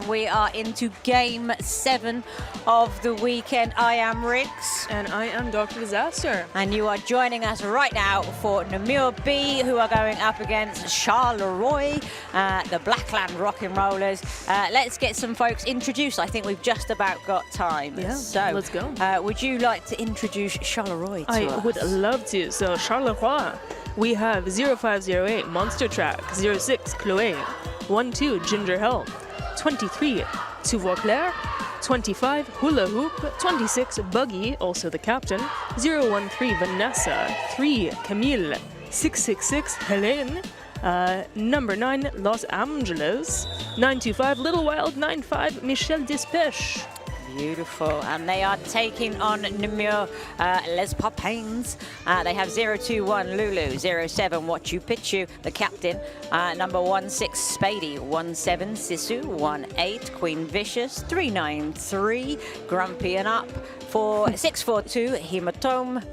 we are into game 7 of the weekend. I am Riggs. And I am Dr. Disaster. And you are joining us right now for NAMUR-B, who are going up against CHARLEROI, the Blackland Rock'n'Rollers. Let's get some folks introduced. I think we've just about got time. Yeah, so let's go. Would you like to introduce CHARLEROI to us? I would love to. So, CHARLEROI, we have 0508 Monster Track, 06 Chloé, 12 Ginger Hill, 23 Souvoir Clair, 25 Hula Hoop, 26 Buggy, also the captain, 013 Vanessa, 3 Camille, 666 Helene, number 9 Los Angeles, 925 Little Wild, 95 Michel Despêche. Beautiful, and they are taking on Namur Les Papins. They have 021 Lulu, 07 What You Pitchu, the captain, number 16 Spady, 17 Sisu, 18 Queen Vicious, 393 Grumpy and Up, 642 Hematome,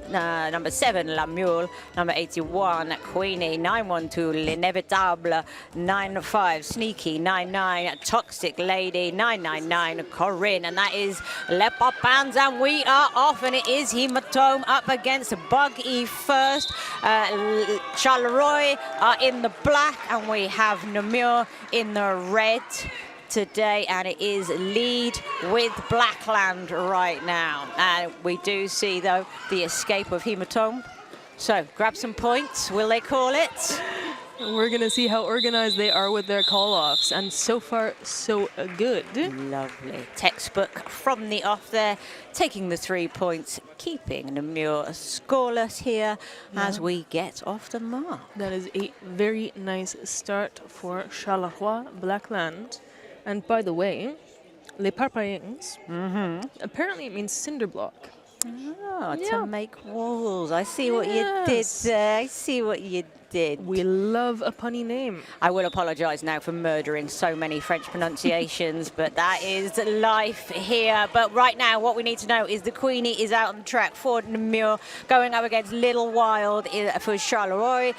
number 7 La Mule, number 81 Queenie, 912 L'Inevitable, 95 Sneaky, 99 Toxic Lady, 999 Corinne, and that is Les Papins, and we are off, and it is Hematome up against Buggy first. CHARLEROI are in the black, and we have Namur in the red today, and it is lead with Blackland right now. And we do see, though, the escape of Hematome. So grab some points, will they call it? We're going to see how organized they are with their call-offs, and so far, so good. Lovely. Textbook from the off there, taking the 3 points, keeping Namur scoreless here as we get off the mark. That is a very nice start for CHARLEROI Blackland. And by the way, Les Parpaings, apparently it means cinder block. Oh, to make walls. I see what you did there. I see what you did. We love a punny name. I will apologise now for murdering so many French pronunciations, but that is life here. But right now, what we need to know is the Queenie is out on the track for Namur, going up against Little Wild for CHARLEROI.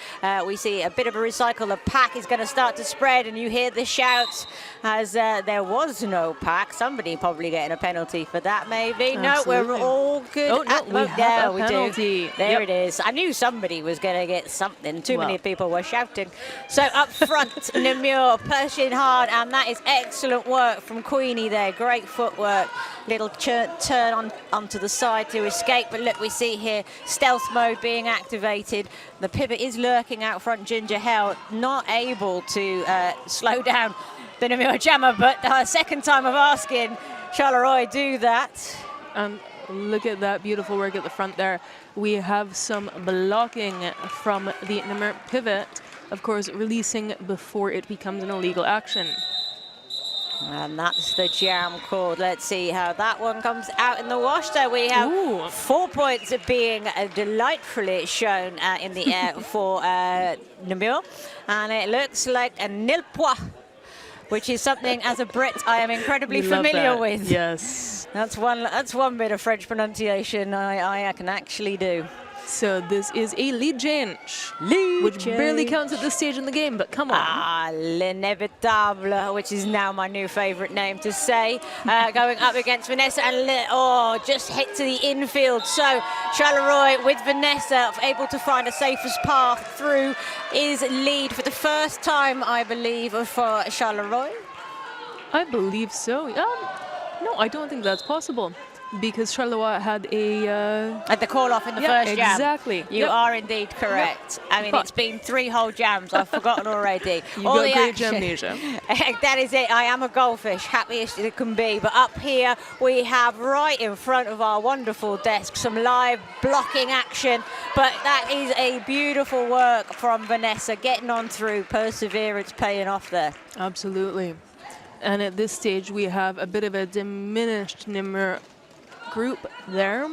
We see a bit of a recycle. The pack is going to start to spread, and you hear the shouts as there was no pack. Somebody probably getting a penalty for that, maybe. Absolutely. No, we're all good. Oh, no, we have a penalty. Do. There it is. I knew somebody was going to get something. Too many people were shouting. So up front, Namur pushing hard, and that is excellent work from Queenie there. Great footwork. Little turn onto the side to escape. But look, we see here stealth mode being activated. The pivot is lurking out front. Ginger Hell not able to slow down the Namur jammer, but second time of asking CHARLEROI do that. And look at that beautiful work at the front there. We have some blocking from the Namur pivot, of course, releasing before it becomes an illegal action. And that's the jam called. Let's see how that one comes out in the wash. So we have 4 points being delightfully shown in the air for Namur. And it looks like a nil point, which is something as a Brit I am incredibly familiar with. Yes. That's one bit of French pronunciation I can actually do. So this is a lead change, which barely counts at this stage in the game, but come on. L'Inevitable, which is now my new favorite name to say, going up against Vanessa, and just hit to the infield. So CHARLEROI with Vanessa able to find a safest path through is lead for the first time, I believe, for CHARLEROI. I believe so. No, I don't think that's possible, because CHARLEROI had at the call-off in the first jam. Exactly. You are indeed correct. I mean, it's been 3 whole jams. I've forgotten already. You've got great jamnesia. That is it. I am a goldfish, happiest it can be. But up here, we have right in front of our wonderful desk some live blocking action. But that is a beautiful work from Vanessa, getting on through, perseverance paying off there. Absolutely. And at this stage, we have a bit of a diminished Namur group there.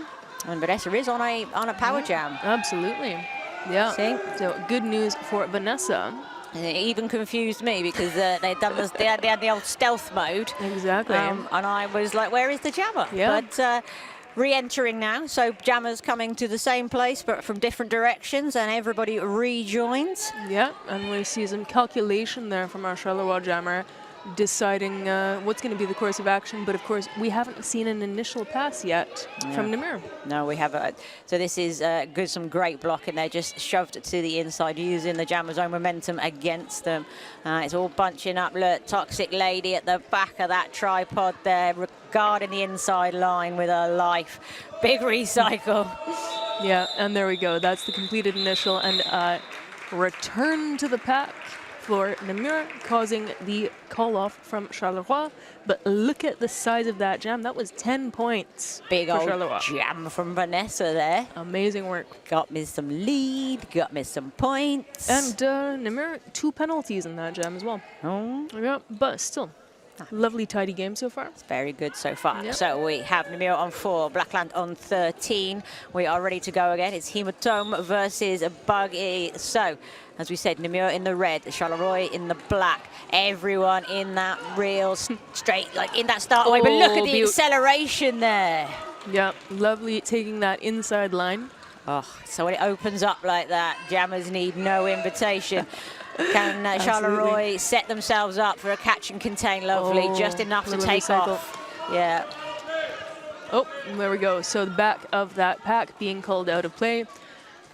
And Vanessa is on a power jam. Absolutely. Yeah. See? So good news for Vanessa. And it even confused me because they had the old stealth mode. Exactly. And I was like, where is the jammer? Yeah. But re-entering now, so jammers coming to the same place but from different directions, and everybody rejoins. Yeah, and we see some calculation there from our CHARLEROI jammer. deciding what's going to be the course of action. But of course, we haven't seen an initial pass yet from NAMUR. No, we haven't. So this is some great blocking there, just shoved it to the inside, using the Jammer's own momentum against them. It's all bunching up. Look, Toxic Lady at the back of that tripod there, guarding the inside line with her life. Big recycle. Yeah, and there we go. That's the completed initial and return to the pack for NAMUR, causing the call-off from Charleroi. But look at the size of that jam. That was 10 points. Big for old Charleroi. jam from Vanessa there. Amazing work. Got me some lead, got me some points. And NAMUR, 2 penalties in that jam as well. Oh. Yeah, but still, lovely tidy game so far. It's very good so far. Yep. So we have NAMUR on 4, Blackland on 13. We are ready to go again. It's Hematome versus Buggy. So, as we said, NAMUR in the red, Charleroi in the black. Everyone in that real straight, like in that start away. But look at the acceleration there. Yeah, lovely taking that inside line. Oh, so when it opens up like that, jammers need no invitation. Can Charleroi set themselves up for a catch and contain? Lovely, just enough to take off. Yeah. Oh, there we go. So the back of that pack being called out of play.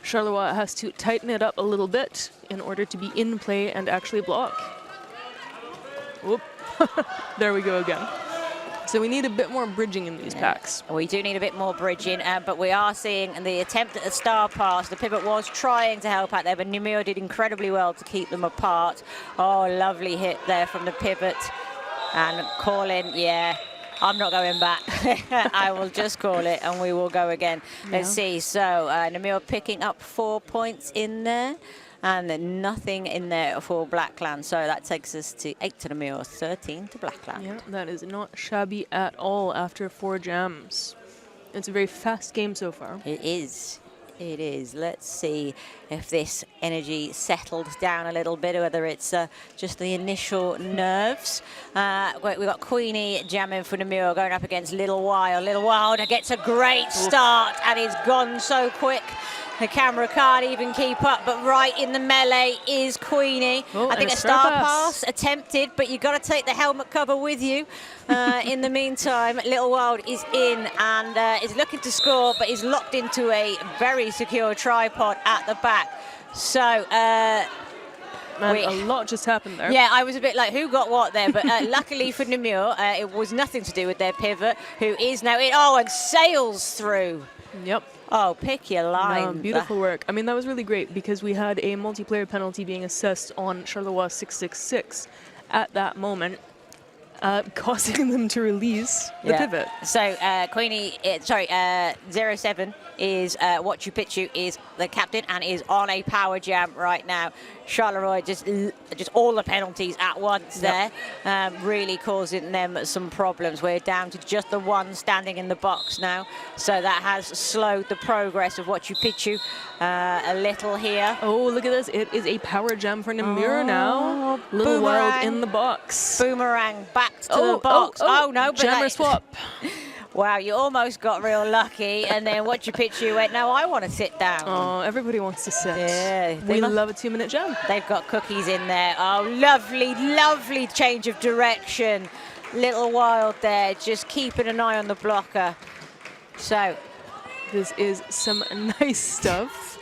Charleroi has to tighten it up a little bit in order to be in play and actually block. Whoop. There we go again. So we need a bit more bridging in these packs. We do need a bit more bridging, but we are seeing the attempt at a star pass. The pivot was trying to help out there, but NAMUR did incredibly well to keep them apart. Oh, lovely hit there from the pivot. And calling, yeah, I'm not going back. I will just call it, and we will go again. Let's see. So NAMUR picking up 4 points in there. And nothing in there for Blackland. So that takes us to 8 to NAMUR, 13 to Blackland. Yeah, that is not shabby at all after 4 jams. It's a very fast game so far. It is. It is. Let's see if this energy settled down a little bit, or whether it's just the initial nerves. We've got Queenie jamming for NAMUR, going up against Little Wild. Little Wild gets a great start and is gone so quick. The camera can't even keep up, but right in the melee is Queenie. I think a star pass attempted, but you've got to take the helmet cover with you. In the meantime, Little Wild is in and is looking to score, but is locked into a very secure tripod at the back. So, a lot just happened there. Yeah, I was a bit like, who got what there? But luckily for NAMUR, it was nothing to do with their pivot, who is now in. Oh, and sails through. Yep. Oh, pick your line. No, beautiful work. I mean, that was really great because we had a multiplayer penalty being assessed on Charleroi 666 at that moment, causing them to release the pivot. So Queenie, 07 is What You Pitch You is the captain and is on a power jam right now. Charleroi just all the penalties at once there, really causing them some problems. We're down to just the one standing in the box now, so that has slowed the progress of What You Pitch You a little here. Oh, look at this. It is a power jam for NAMUR now. Little Wild in the box. Boomerang back to the box. Oh no, but jammer swap. Wow, you almost got real lucky, and then What You Pitch You went, no, I want to sit down. Oh, everybody wants to sit. Yeah. We love a 2-minute jam. They've got cookies in there. Oh, lovely, lovely change of direction. Little Wild there, just keeping an eye on the blocker. So. This is some nice stuff.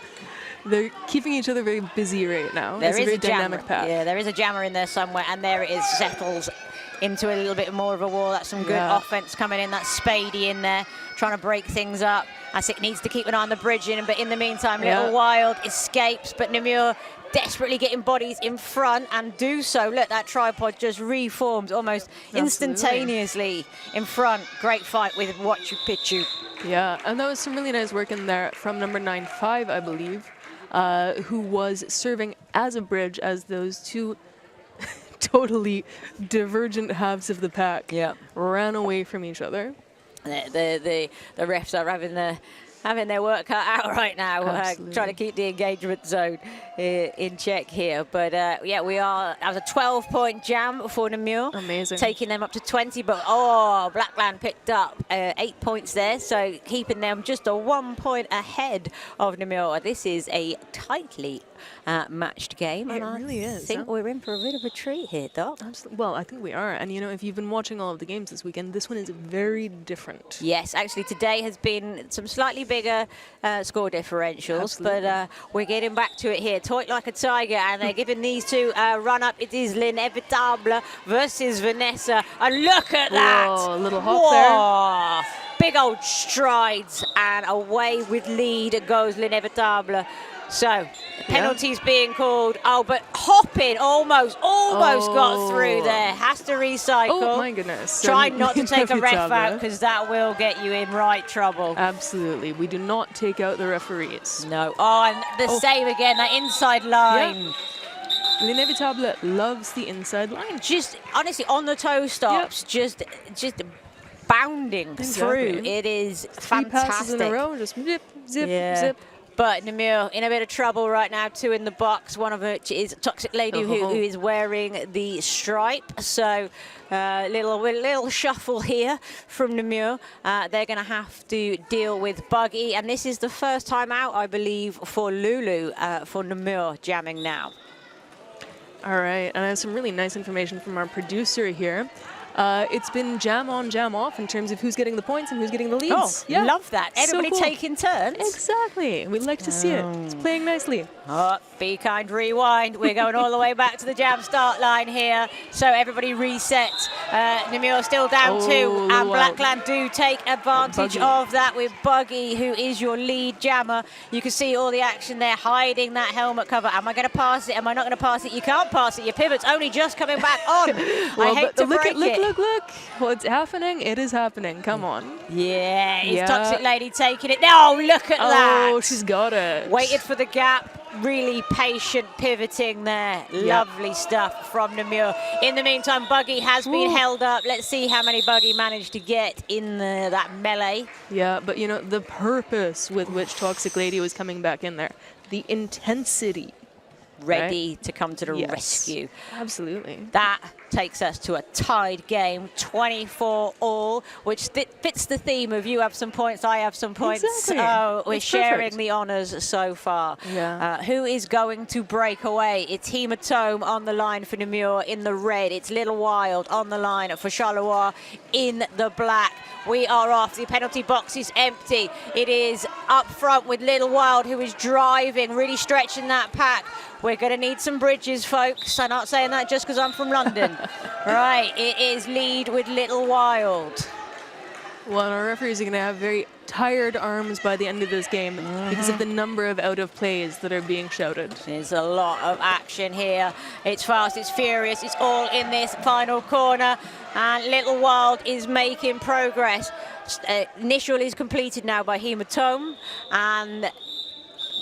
They're keeping each other very busy right now. There is a very dynamic pack. Yeah, there is a jammer in there somewhere, and there it is, settles into a little bit more of a wall. That's some good offense coming in. That's Spadey in there, trying to break things up. As it needs to keep an eye on the bridging, but in the meantime, Little Wild escapes, but NAMUR desperately getting bodies in front and do so. Look, that tripod just reforms almost instantaneously in front. Great fight with What You Pitch You. Yeah, and that was some really nice work in there from number 9-5, I believe, who was serving as a bridge as those two totally divergent halves of the pack ran away from each other. The refs are having their work cut out right now, trying to keep the engagement zone in check here. But yeah, that was a 12-point jam for NAMUR. Amazing. Taking them up to 20, but Blackland picked up 8 points there, so keeping them just a 1 point ahead of NAMUR. This is a tightly matched game. It And really I is, think huh? we're in for a bit of a treat here, Doc. Absolutely. Well, I think we are. And, you know, if you've been watching all of the games this weekend, this one is very different. Yes, actually today has been some slightly bigger score differentials, Absolutely. but we're getting back to it here. Toit like a tiger, and they're giving these two a run up. It is L'Inevitable versus Vanessa, and look at that! Whoa, a little hop there. Big old strides, and away with lead goes L'Inevitable. So, penalties being called. Oh, but hopping almost got through there. Has to recycle. Oh, my goodness. Try not to take a ref Inevitable. out, because that will get you in right trouble. Absolutely. We do not take out the referees. No. Oh, and the save again, that inside line. L'Inevitable loves the inside line. Just, honestly, on the toe stops, just bounding through. It is Three fantastic. passes in a row, just zip, zip, Yeah. zip. But Namur in a bit of trouble right now, two in the box, one of which is Toxic Lady who is wearing the stripe. So little shuffle here from Namur. They're going to have to deal with Buggy. And this is the first time out, I believe, for Lulu, for Namur jamming now. All right, and I have some really nice information from our producer here. It's been jam on, jam off in terms of who's getting the points and who's getting the leads. Oh, love that. Everybody cool. taking turns. Exactly. We'd like to see it. It's playing nicely. Oh, be kind, rewind. We're going all the way back to the jam start line here. So everybody reset. Namur still down 2, and Blackland do take advantage of that with Buggy, who is your lead jammer. You can see all the action there, hiding that helmet cover. Am I going to pass it? Am I not going to pass it? You can't pass it. Your pivot's only just coming back on. I hate to break it. Look. What's happening? It is happening. Come on. Yeah, it's Toxic Lady taking it. Oh, look at that. Oh, she's got it. Waited for the gap. Really patient pivoting there. Lovely stuff from Namur. In the meantime, Buggy has been held up. Let's see how many Buggy managed to get in that melee. Yeah, but you know, the purpose with which Toxic Lady was coming back in there, the intensity. Ready to come to the rescue. Absolutely. That takes us to a tied game, 24 all, which fits the theme of you have some points, I have some points. Exactly. Oh, we're That's sharing perfect. the honours so far. Yeah. Who is going to break away? It's Hematome on the line for Namur in the red. It's Little Wild on the line for CHARLEROI in the black. We are off. The penalty box is empty. It is up front with Little Wild, who is driving, really stretching that pack. We're going to need some bridges, folks. I'm not saying that just because I'm from London. Right, it is lead with Little Wild. Well, our referees are going to have very tired arms by the end of this game because of the number of out-of-plays that are being shouted. There's a lot of action here. It's fast, it's furious, it's all in this final corner. And Little Wild is making progress. Initial is completed now by Hematome, and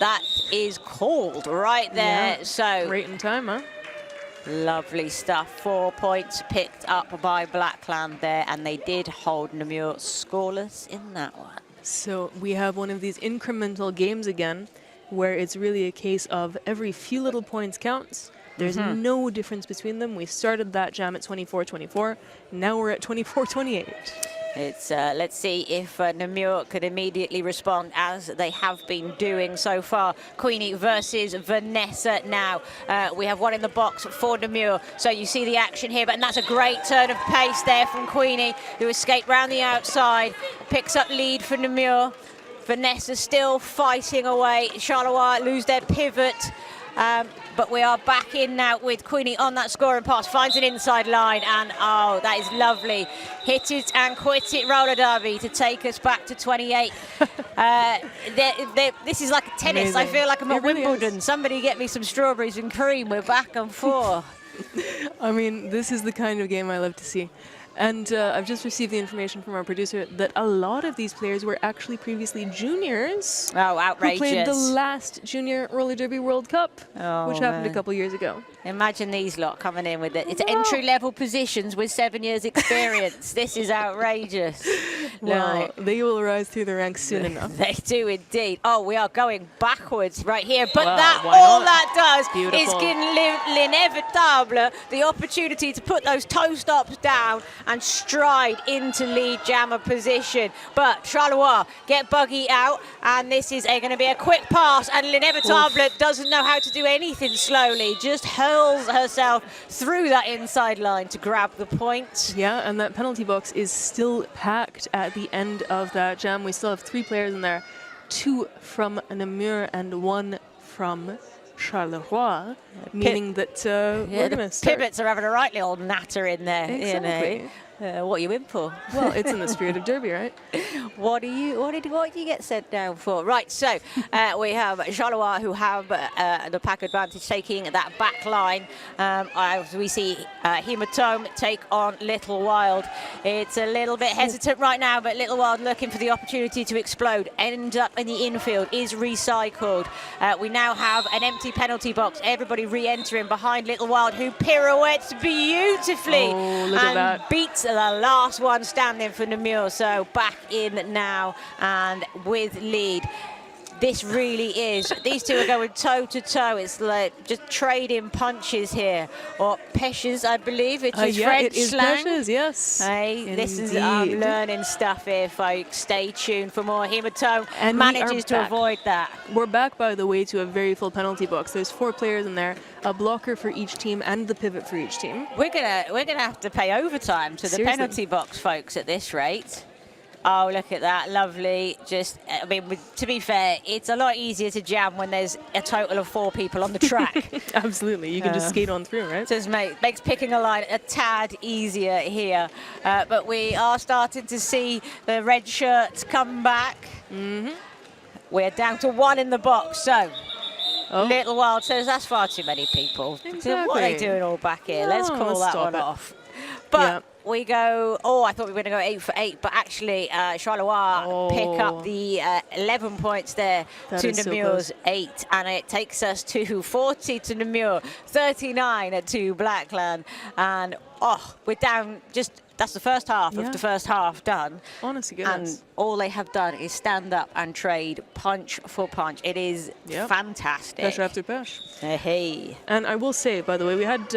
that is called right there. Yeah. So Right in time, huh? lovely stuff. 4 points picked up by Blackland there, and they did hold Namur scoreless in that one. So we have one of these incremental games again, where it's really a case of every few little points counts. There's no difference between them. We started that jam at 24-24. Now we're at 24-28. It's let's see if Namur could immediately respond, as they have been doing so far. Queenie versus Vanessa now. We have one in the box for Namur. So you see the action here, and that's a great turn of pace there from Queenie, who escaped round the outside, picks up lead for Namur. Vanessa still fighting away. CHARLEROI lose their pivot. But we are back in now with Queenie on that scoring pass, finds an inside line, and oh, that is lovely. Hit it and quit it roller derby to take us back to 28. This is like a tennis. Amazing. I feel like I'm at really Wimbledon. is. Somebody get me some strawberries and cream. We're back and forth. I mean, this is the kind of game I love to see. And I've just received the information from our producer that a lot of these players were actually previously juniors. Oh, outrageous. Who played the last Junior Roller Derby World Cup, which happened a couple years ago. Imagine these lot coming in with it. It's entry-level positions with 7 years experience. This is outrageous. Well, they will rise through the ranks soon enough. They do indeed. Oh, we are going backwards right here. But Well, that why all not? that does is Beautiful. give L'Inevitable the opportunity to put those toe stops down and stride into lead jammer position. But Charleroi get buggy out, and this is going to be a quick pass, and L'Inevitable doesn't know how to do anything slowly, just hurls herself through that inside line to grab the point. Yeah, and that penalty box is still packed at the end of that jam. We still have 3 players in there, 2 from Namur and 1 from Charleroi, meaning that we're going to start. Pivots are having a right little natter in there. Exactly. What are you in for? Well, it's in the spirit of derby, right? What do you get sent down for? Right, so we have Charleroi, who have the pack advantage, taking that back line. As we see Hematome take on Little Wild. It's a little bit hesitant right now, but Little Wild looking for the opportunity to explode. Ends up in the infield, is recycled. We now have an empty penalty box. Everybody re-entering behind Little Wild, who pirouettes beautifully and beats the last one standing for Namur. So back in now and with lead. This really is, these two are going toe to toe. It's like just trading punches here, or peshes, I believe, which is French slang. Peshes, yes. Hey, this is, I'm learning stuff here, folks. Stay tuned for more. Hematome and manages to avoid that. We're back, by the way, to a very full penalty box. There's 4 players in there, a blocker for each team and the pivot for each team. We're gonna have to pay overtime to the penalty box, folks, at this rate. Oh, look at that, lovely. Just, I mean, to be fair, it's a lot easier to jam when there's a total of 4 people on the track. Absolutely, you can just skate on through, right? Just makes picking a line a tad easier here. But we are starting to see the red shirts come back. We're down to 1 in the box, so Little Wild says that's far too many people. Exactly. What are they doing all back here? Let's call that one off. But we go, I thought we were going to go 8 for 8, but actually Charleroi pick up the 11 points there to Namur's 8, and it takes us to 40 to Namur, 39 to Blackland, and we're down just, that's the first half of the first half done. Honestly, goodness. And all they have done is stand up and trade punch for punch. It is fantastic. Pesh after pesh. Hey. And I will say, by the way, we had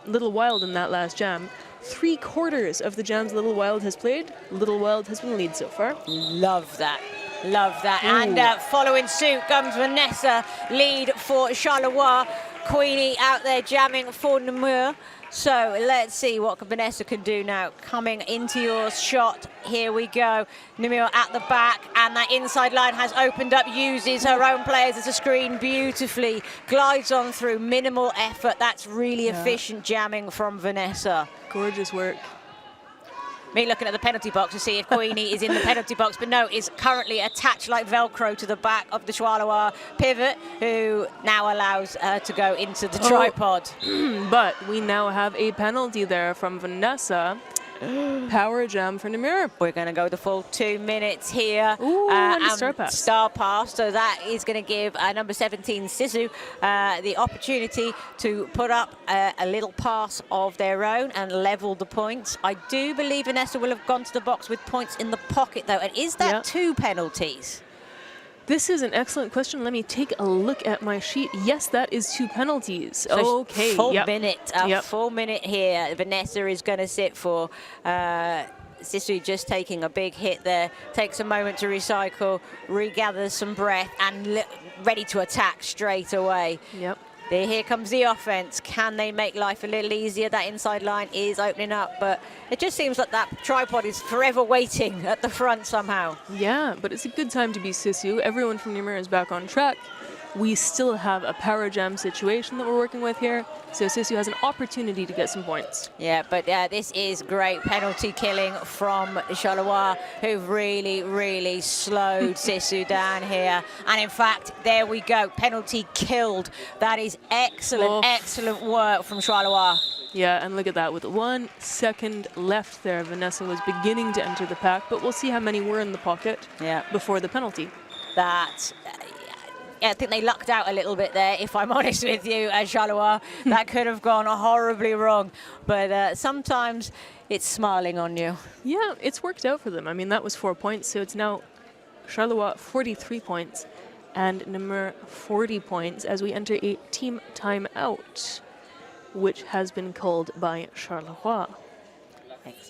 Little Wild in that last jam. 3/4 of the jams Little Wild has played, Little Wild has been lead so far. Love that. Love that. Ooh. And following suit comes Vanessa, lead for Charleroi. Queenie out there jamming for Namur. So let's see what Vanessa can do now. Coming into your shot, here we go. Namur at the back, and that inside line has opened up, uses her own players as a screen beautifully, glides on through, minimal effort. That's really efficient jamming from Vanessa. Gorgeous work. Me looking at the penalty box to see if Queenie is in the penalty box, but no, is currently attached like Velcro to the back of the Charleroi pivot, who now allows her to go into the tripod. But we now have a penalty there from Vanessa. Power jam for Namur. We're going to go the full 2 minutes here. Ooh, and star pass. Star pass. So that is going to give number 17, Sisu, the opportunity to put up a little pass of their own and level the points. I do believe Vanessa will have gone to the box with points in the pocket, though. And is that 2 penalties? This is an excellent question. Let me take a look at my sheet. Yes, that is 2 penalties. So okay. Full minute here. Vanessa is going to sit for. Sisu just taking a big hit there. Takes a moment to recycle, regathers some breath, and ready to attack straight away. Yep. Here comes the offense. Can they make life a little easier? That inside line is opening up, but it just seems like that tripod is forever waiting at the front somehow. Yeah, but it's a good time to be Sisu. Everyone from Namur is back on track. We still have a power jam situation that we're working with here, so Sisu has an opportunity to get some points. Yeah, but this is great penalty killing from Charleroi, who've really, really slowed Sisu down here. And in fact, there we go, penalty killed. That is excellent, excellent work from Charleroi. Yeah, and look at that, with 1 second left there, Vanessa was beginning to enter the pack, but we'll see how many were in the pocket before the penalty. I think they lucked out a little bit there, if I'm honest with you, as Charleroi. That could have gone horribly wrong. But sometimes it's smiling on you. Yeah, it's worked out for them. I mean, that was 4 points, so it's now Charleroi 43 points and Namur 40 points as we enter a team timeout, which has been called by Charleroi.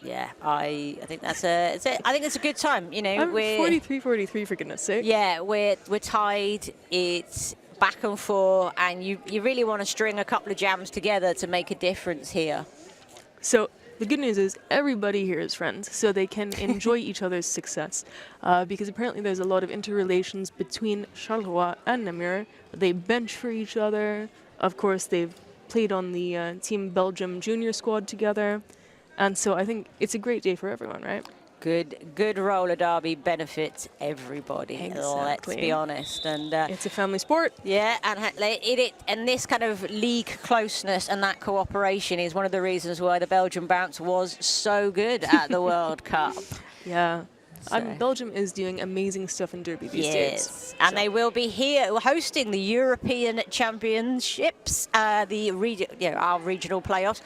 Yeah, I think that's I think it's a good time. You know, I'm we're 43-43 for goodness sake. yeah, we're tied. It's back and forth, and you really want to string a couple of jams together to make a difference here. So the good news is everybody here is friends, so they can enjoy each other's success. Because apparently there's a lot of interrelations between Charleroi and Namur. They bench for each other. Of course, they've played on the Team Belgium junior squad together. And so I think it's a great day for everyone, right? Good roller derby benefits everybody. Exactly. Let's be honest. And it's a family sport. yeah, and this kind of league closeness and that cooperation is one of the reasons why the Belgian bounce was so good at the World Cup. Yeah. So. Belgium is doing amazing stuff in Derby these days. And they will be here hosting the European Championships, our regional playoffs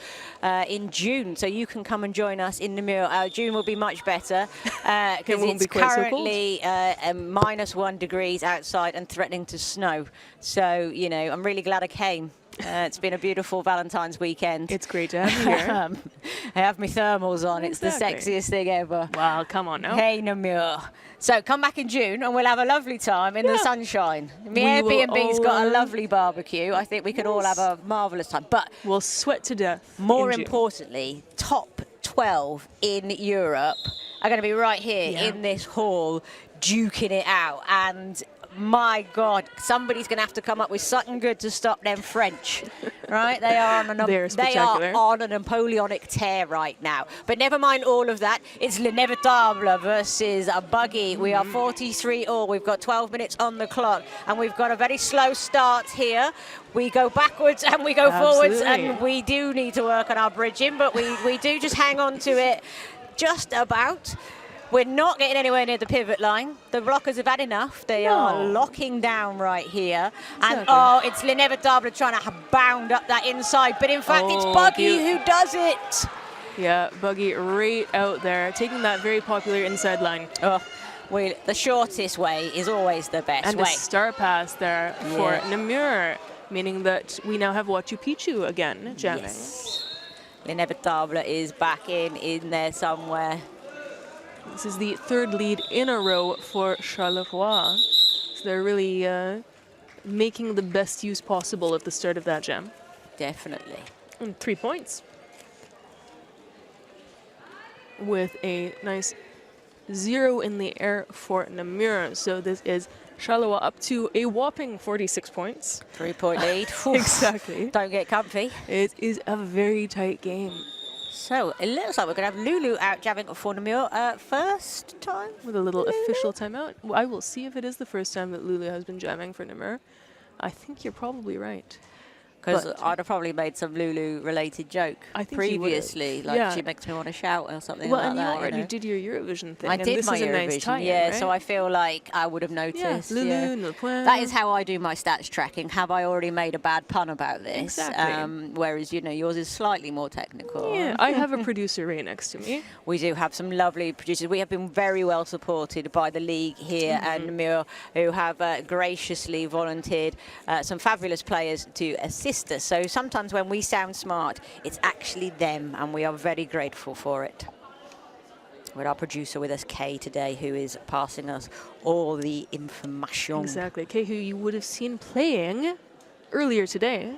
in June. So you can come and join us in Namur. June will be much better because it's currently -1 degrees outside and threatening to snow. So, you know, I'm really glad I came. It's been a beautiful Valentine's weekend. It's great to have you here. I have my thermals on. It's the sexiest thing ever. Wow, come on now. Hey, Namur. So come back in June and we'll have a lovely time in the sunshine. My Airbnb's got a lovely barbecue. I think we could all have a marvellous time. But we'll sweat to death. More importantly, top 12 in Europe are going to be right here in this hall, duking it out. And my God, somebody's going to have to come up with something good to stop them French, right? They are on a Napoleonic tear right now. But never mind all of that. It's L'Inevitable versus a Buggy. We are 43 all. We've got 12 minutes on the clock, and we've got a very slow start here. We go backwards and we go forwards, and we do need to work on our bridging, but we do just hang on to it just about. We're not getting anywhere near the pivot line. The blockers have had enough. They are locking down right here. And, it's L'Inevitable trying to bound up that inside. But, in fact, it's Buggy who does it. Yeah, Buggy right out there, taking that very popular inside line. The shortest way is always the best way. And a star pass there for Namur, meaning that we now have Machu Picchu again jamming. Yes. L'Inevitable is back in there somewhere. This is the third lead in a row for Charleroi. So they're really making the best use possible at the start of that jam. Definitely. And 3 points. With a nice 0 in the air for Namur. So this is Charleroi up to a whopping 46 points. 3-point lead. Exactly. Don't get comfy. It is a very tight game. So it looks like we're going to have Lulu out jamming for Namur first time. With a little official timeout. I will see if it is the first time that Lulu has been jamming for Namur. I think you're probably right. Because I'd have probably made some Lulu-related joke previously, like she makes me want to shout or something like that. Well, and you already did your Eurovision thing. I did my Eurovision, nice tie-in, right? so I feel like I would have noticed. Lulu, no point. That is how I do my stats tracking. Have I already made a bad pun about this? Exactly. Whereas, you know, yours is slightly more technical. Yeah, I have a producer right next to me. We do have some lovely producers. We have been very well supported by the league here and Namur, who have graciously volunteered some fabulous players to assist us. So sometimes when we sound smart, it's actually them, and we are very grateful for it. With our producer with us, Kay, today, who is passing us all the information. Exactly. Kay, who you would have seen playing earlier today.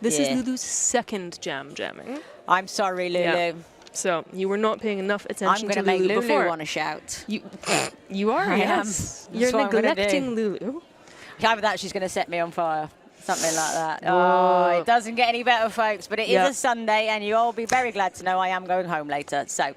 This is Lulu's second jamming. I'm sorry, Lulu. Yeah. So you were not paying enough attention to Lulu before. I'm going to make Lulu want to shout. You are, yes. You're neglecting Lulu. Either that, she's going to set me on fire. Something like that. Oh, it doesn't get any better, folks. But it is a Sunday, and you'll all be very glad to know I am going home later. So,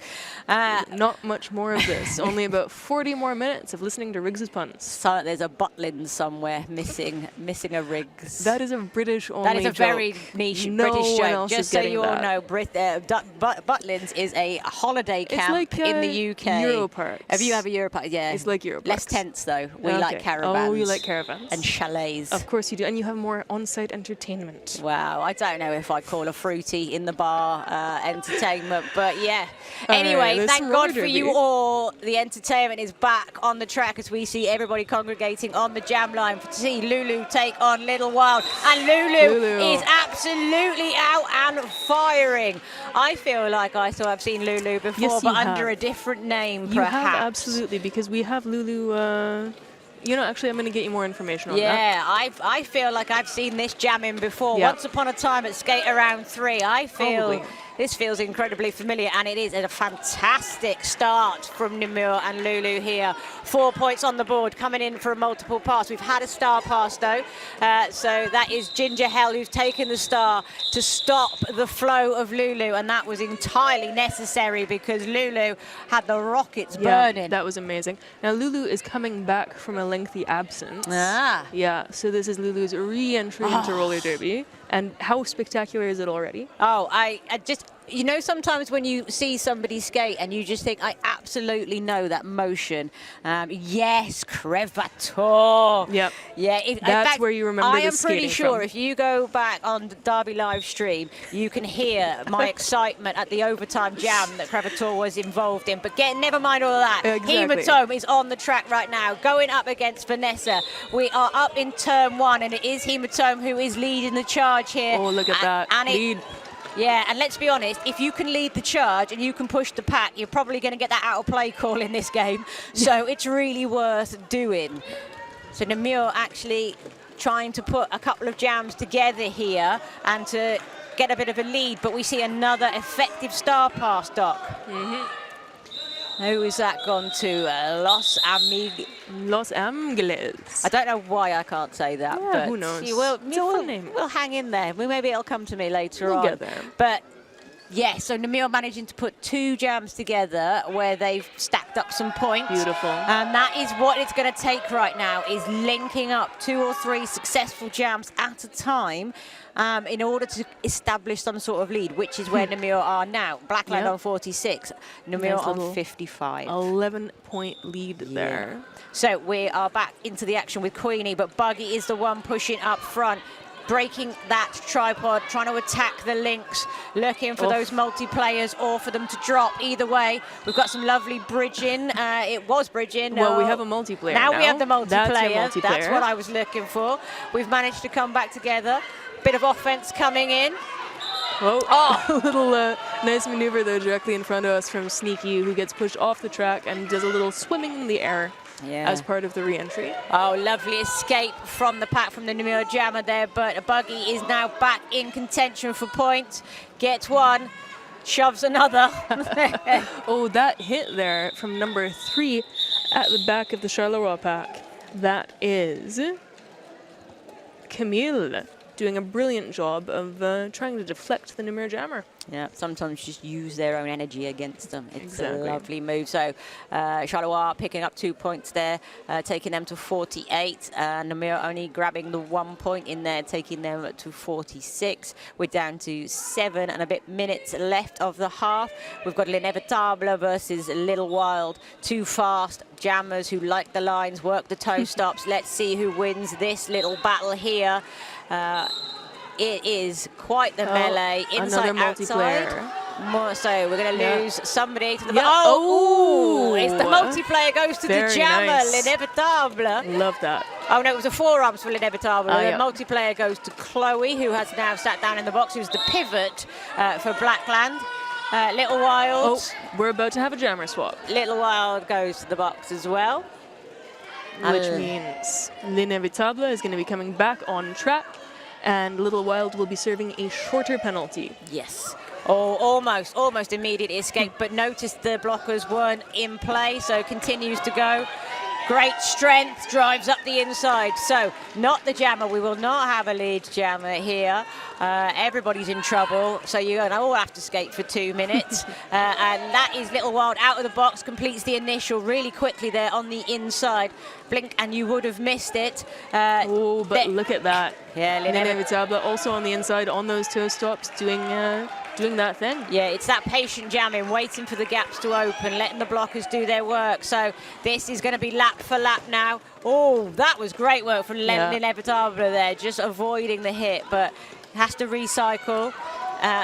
not much more of this. Only about 40 more minutes of listening to Riggs's puns. So there's a Butlins somewhere missing a Riggs. That is a British only That is a joke. very niche British joke. Just so you all know, Butlins is a holiday camp in the UK. Europarks. Have you ever Europarks? Yeah. It's like Europarks. Less tents though. We like caravans. Oh, you like caravans. And chalets. Of course you do. And you have more our on-site entertainment. Wow, I don't know if I call a fruity in the bar entertainment, but yeah. Anyway, thank God for you all. The entertainment is back on the track as we see everybody congregating on the jam line to see Lulu take on Little Wild. And Lulu is absolutely out and firing. I feel like I've seen Lulu before, but under a different name, perhaps. You have, absolutely, because we have Lulu... you know, actually, I'm going to get you more information on that. Yeah, I feel like I've seen this jamming before. Yep. Once upon a time at Skate Around 3, I feel Probably. this feels incredibly familiar, and it is a fantastic start from Namur and Lulu here. 4 points on the board, coming in for a multiple pass. We've had a star pass, though, so that is Ginger Hell who's taken the star to stop the flow of Lulu, and that was entirely necessary because Lulu had the rockets burning. That was amazing. Now, Lulu is coming back from a lengthy absence. Yeah, so this is Lulu's re-entry into roller derby. And how spectacular is it already? Oh, I just, you know, sometimes when you see somebody skate and you just think, I absolutely know that motion. Yes, Crevator. Yep. Yeah, that's where you remember I the am pretty sure from. if you go back on the Derby live stream, you can hear my excitement at the overtime jam that Crevator was involved in. But never mind all of that. Exactly. Hematome is on the track right now, going up against Vanessa. We are up in turn 1, and it is Hematome who is leading the charge here. Oh, look at that lead. Yeah, and let's be honest, if you can lead the charge and you can push the pack, you're probably going to get that out of play call in this game. So it's really worth doing. So Namur actually trying to put a couple of jams together here and to get a bit of a lead, but we see another effective star pass, Doc. Who is that gone to? Los Angeles. I don't know why I can't say that. Yeah, but who knows? We'll hang in there. Maybe it'll come to me later on. We'll get there. But yeah, so Namur managing to put 2 jams together where they've stacked up some points. Beautiful. And that is what it's going to take right now, is linking up 2 or 3 successful jams at a time in order to establish some sort of lead, which is where Namur are now. Blackland on 46, Namur on 55. 11-point lead there. So we are back into the action with Queenie, but Buggy is the one pushing up front, breaking that tripod, trying to attack the links, looking for those multiplayers or for them to drop. Either way, we've got some lovely bridging. It was bridging. Well, we have a multiplayer now. We have the multiplayer. That's your multiplayer. That's what I was looking for. We've managed to come back together. Bit of offense coming in. A little nice maneuver though directly in front of us from Sneaky, who gets pushed off the track and does a little swimming in the air as part of the re-entry. Oh, lovely escape from the pack from the Namur jammer there, but Buggy is now back in contention for points. Gets one, shoves another. Oh, that hit there from number 3 at the back of the Charleroi pack. That is Camille, doing a brilliant job of trying to deflect the Namur jammer. Yeah, sometimes just use their own energy against them. It's a lovely move. So Charleroi picking up 2 points there, taking them to 48. Namur only grabbing the 1 point in there, taking them to 46. We're down to 7 and a bit minutes left of the half. We've got L'Inevitable versus Little Wild. 2 fast jammers who like the lines, work the toe stops. Let's see who wins this little battle here. It is quite the melee, inside, outside. So we're going to lose somebody to the... It's the multiplayer goes to the jammer, L'Inevitable. Love that. Oh, no, it was a forearms for L'Inevitable. The multiplayer goes to Chloe, who has now sat down in the box, who's the pivot for Blackland. Little Wild. Oh, we're about to have a jammer swap. Little Wild goes to the box as well. Which means L'Inevitable is going to be coming back on track, and Little Wild will be serving a shorter penalty. Yes. Oh, almost immediate escape, but notice the blockers weren't in play, so continues to go. Great strength, drives up the inside. So, not the jammer. We will not have a lead jammer here. Everybody's in trouble, so you're going to all have to skate for 2 minutes. And that is Little Wild out of the box, completes the initial really quickly there on the inside. Blink, and you would have missed it. But look at that. Yeah, L'Inevitable also on the inside on those toe stops, doing doing that thing. Yeah, it's that patient jamming, waiting for the gaps to open, letting the blockers do their work. So this is going to be lap for lap now. Oh, that was great work from Inevitable there, just avoiding the hit, but has to recycle.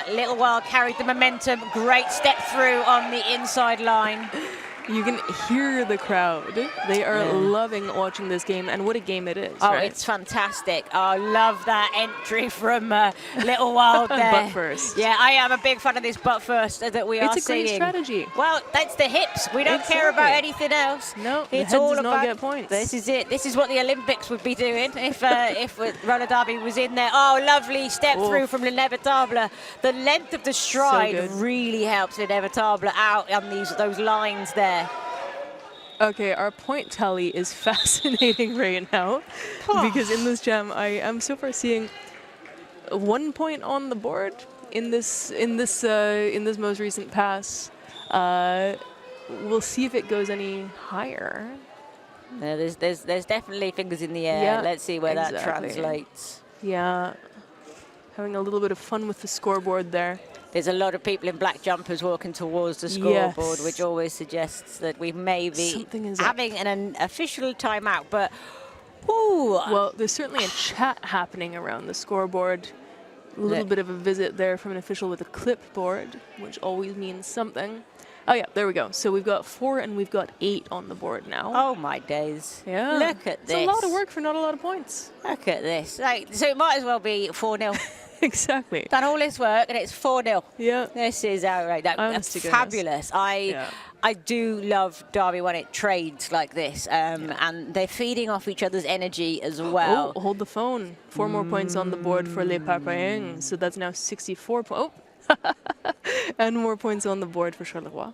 Little Wild carried the momentum. Great step through on the inside line. You can hear the crowd. They are loving watching this game, and what a game it is. Oh, right? It's fantastic. Oh, I love that entry from Little Wild there. Butt first. Yeah, I am a big fan of this butt first that we are seeing. It's a great strategy. Well, that's the hips. We don't care about anything else. No, it's the head all does about not get points. This is it. This is what the Olympics would be doing if roller derby was in there. Oh, lovely step through from L'Inevitable. The length of the stride really helps L'Inevitable out on those lines there. Okay, our point tally is fascinating right now because in this jam I am so far seeing 1 point on the board in this most recent pass. We'll see if it goes any higher. There's definitely fingers in the air. Yeah, Let's see where that translates. Yeah, having a little bit of fun with the scoreboard there. There's a lot of people in black jumpers walking towards the scoreboard, which always suggests that we may be having an official timeout. But, well, there's certainly a chat happening around the scoreboard. A little bit of a visit there from an official with a clipboard, which always means something. Oh, yeah, there we go. So we've got 4 and we've got 8 on the board now. Oh, my days. Yeah. Look at this. It's a lot of work for not a lot of points. Look at this. So it might as well be 4-0. Exactly. Done all this work and it's 4-0. Yeah. This is outright. That's fabulous. I do love derby when it trades like this, and they're feeding off each other's energy as well. Oh, hold the phone. 4 more points on the board for Les Papayens. So that's now 64 points. Oh. And more points on the board for Charleroi.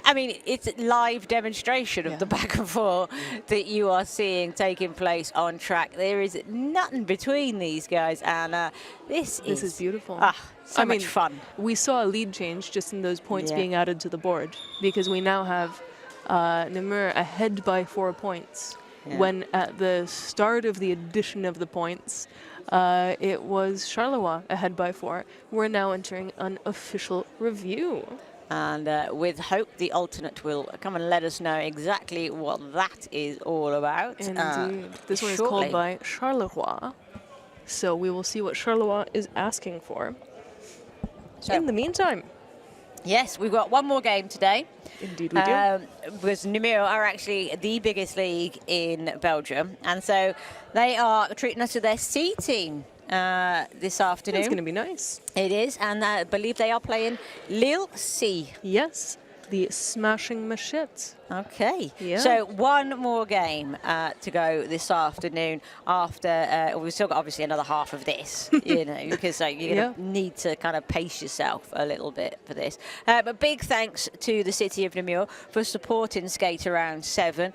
I mean, it's a live demonstration of the back and forth that you are seeing taking place on track. There is nothing between these guys, and this is beautiful. So much fun. We saw a lead change just in those points being added to the board because we now have NAMUR ahead by 4 points. When at the start of the addition of the points, it was Charleroi ahead by 4. We're now entering an official review. And with hope, the alternate will come and let us know exactly what that is all about. Indeed. This one is called by Charleroi. So we will see what Charleroi is asking for. So, in the meantime. Yes, we've got one more game today. Indeed we do. Because NAMUR are actually the biggest league in Belgium. And so they are treating us to their C team this afternoon. It's going to be nice. It is, and I believe they are playing Lille C. Yes, the Smashing Machettes. Okay. Yeah. So one more game to go this afternoon after we've still got obviously another half of this, you know, because you're going to need to kind of pace yourself a little bit for this. But big thanks to the city of Namur for supporting Skate Around 7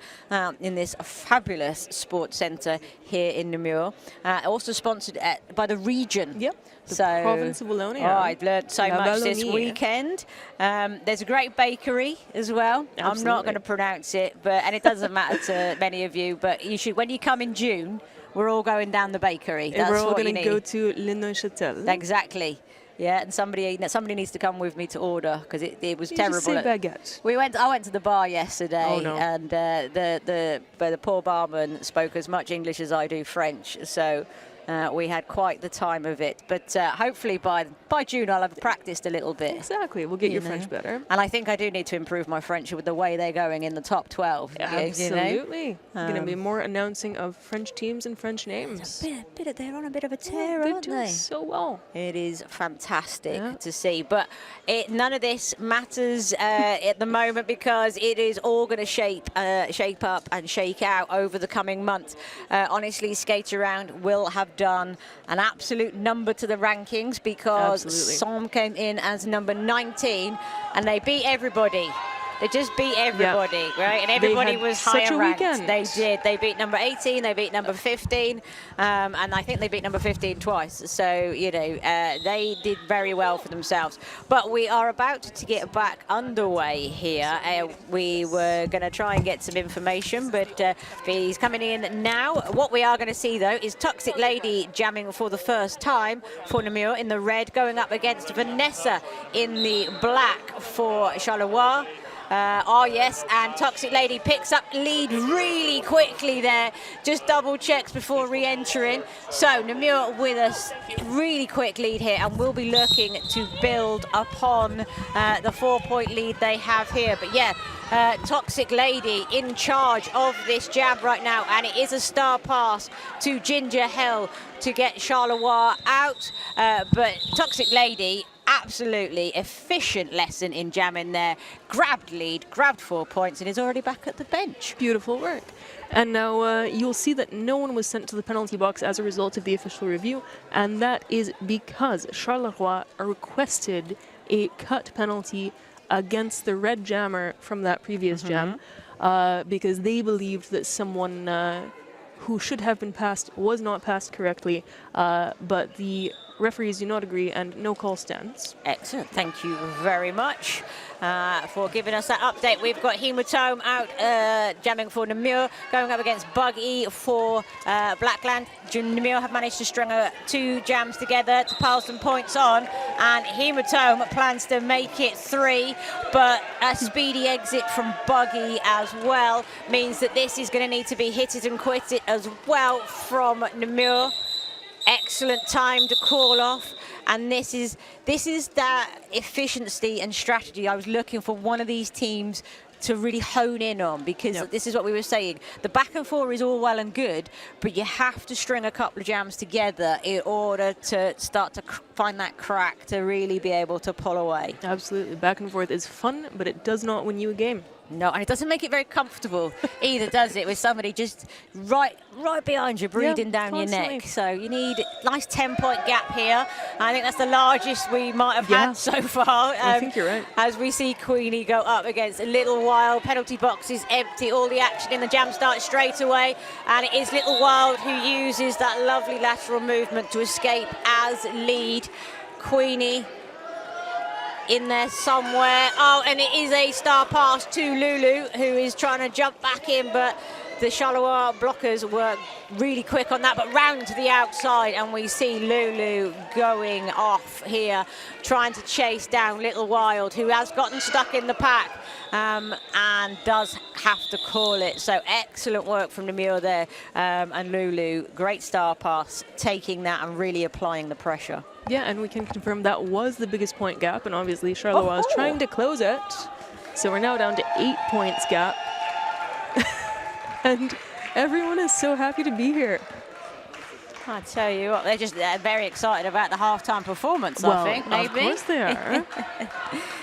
in this fabulous sports centre here in Namur. Also sponsored by the region. Yep. The province of Wallonia. Oh, I've learned so much this weekend. There's a great bakery as well. Absolutely. I'm not going to pronounce it, and it doesn't matter to many of you, but you should, when you come in June, we're all going down the bakery. And we're all going to go to Le Neuchâtel. Exactly. Yeah, and somebody needs to come with me to order because it was terrible. Just say baguette. I went to the bar yesterday, and the poor barman spoke as much English as I do French, so we had quite the time of it. But hopefully by June I'll have practiced a little bit. Exactly, we'll get your French better. And I think I do need to improve my French with the way they're going in the top 12. Absolutely. You know? Going to be more announcing of French teams and French names. They're on a bit of a tear, aren't they? They're doing so well. It is fantastic to see. But none of this matters at the moment because it is all going to shape up and shake out over the coming months. Honestly, Skate Around will have done an absolute number to the rankings because Somme came in as number 19 and they beat everybody. They just beat everybody, right? And everybody was higher ranked. Weekend. They did. They beat number 18, they beat number 15, and I think they beat number 15 twice. So, you know, they did very well for themselves. But we are about to get back underway here. We were going to try and get some information, but he's coming in now. What we are going to see, though, is Toxic Lady jamming for the first time for Namur in the red, going up against Vanessa in the black for Charleroi. Oh yes, and Toxic Lady picks up lead really quickly there, just double checks before re-entering. So Namur with a really quick lead here, and we'll be looking to build upon the 4-point lead they have here. But yeah, Toxic Lady in charge of this jab right now, and it is a star pass to Ginger Hell to get Charleroi out. But Toxic Lady, absolutely efficient lesson in jamming there. Grabbed lead, grabbed 4 points, and is already back at the bench. Beautiful work. And now you'll see that no one was sent to the penalty box as a result of the official review, and that is because Charleroi requested a cut penalty against the red jammer from that previous jam, because they believed that someone who should have been passed was not passed correctly, but the referees do not agree, and no call stands. Excellent. Thank you very much for giving us that update. We've got Hematome out jamming for Namur, going up against Buggy for Blackland. Namur have managed to string 2 jams together to pile some points on, and Hematome plans to make it 3, but a speedy exit from Buggy as well means that this is going to need to be hit it and quit it as well from Namur. Excellent time to call off, and this is that efficiency and strategy I was looking for one of these teams to really hone in on, because this is what we were saying. The back and forth is all well and good, but you have to string a couple of jams together in order to start to find that crack to really be able to pull away. Absolutely. Back and forth is fun, but it does not win you a game. No, and it doesn't make it very comfortable either, does it, with somebody just right behind you, breathing down your neck. So you need a nice 10-point gap here. I think that's the largest we might have had so far. I think you're right. As we see Queenie go up against Little Wild, penalty box is empty, all the action in the jam starts straight away, and it is Little Wild who uses that lovely lateral movement to escape as lead. Queenie in there somewhere. Oh, and it is a star pass to Lulu, who is trying to jump back in, but the Charleroi blockers were really quick on that, but round to the outside, and we see Lulu going off here, trying to chase down Little Wild, who has gotten stuck in the pack and does have to call it. So excellent work from Namur there, and Lulu, great star pass, taking that and really applying the pressure. Yeah, and we can confirm that was the biggest point gap, and obviously Charleroi is trying to close it. So we're now down to 8 points gap. And everyone is so happy to be here. I tell you what, they're very excited about the halftime performance, I think, maybe. Of course they are.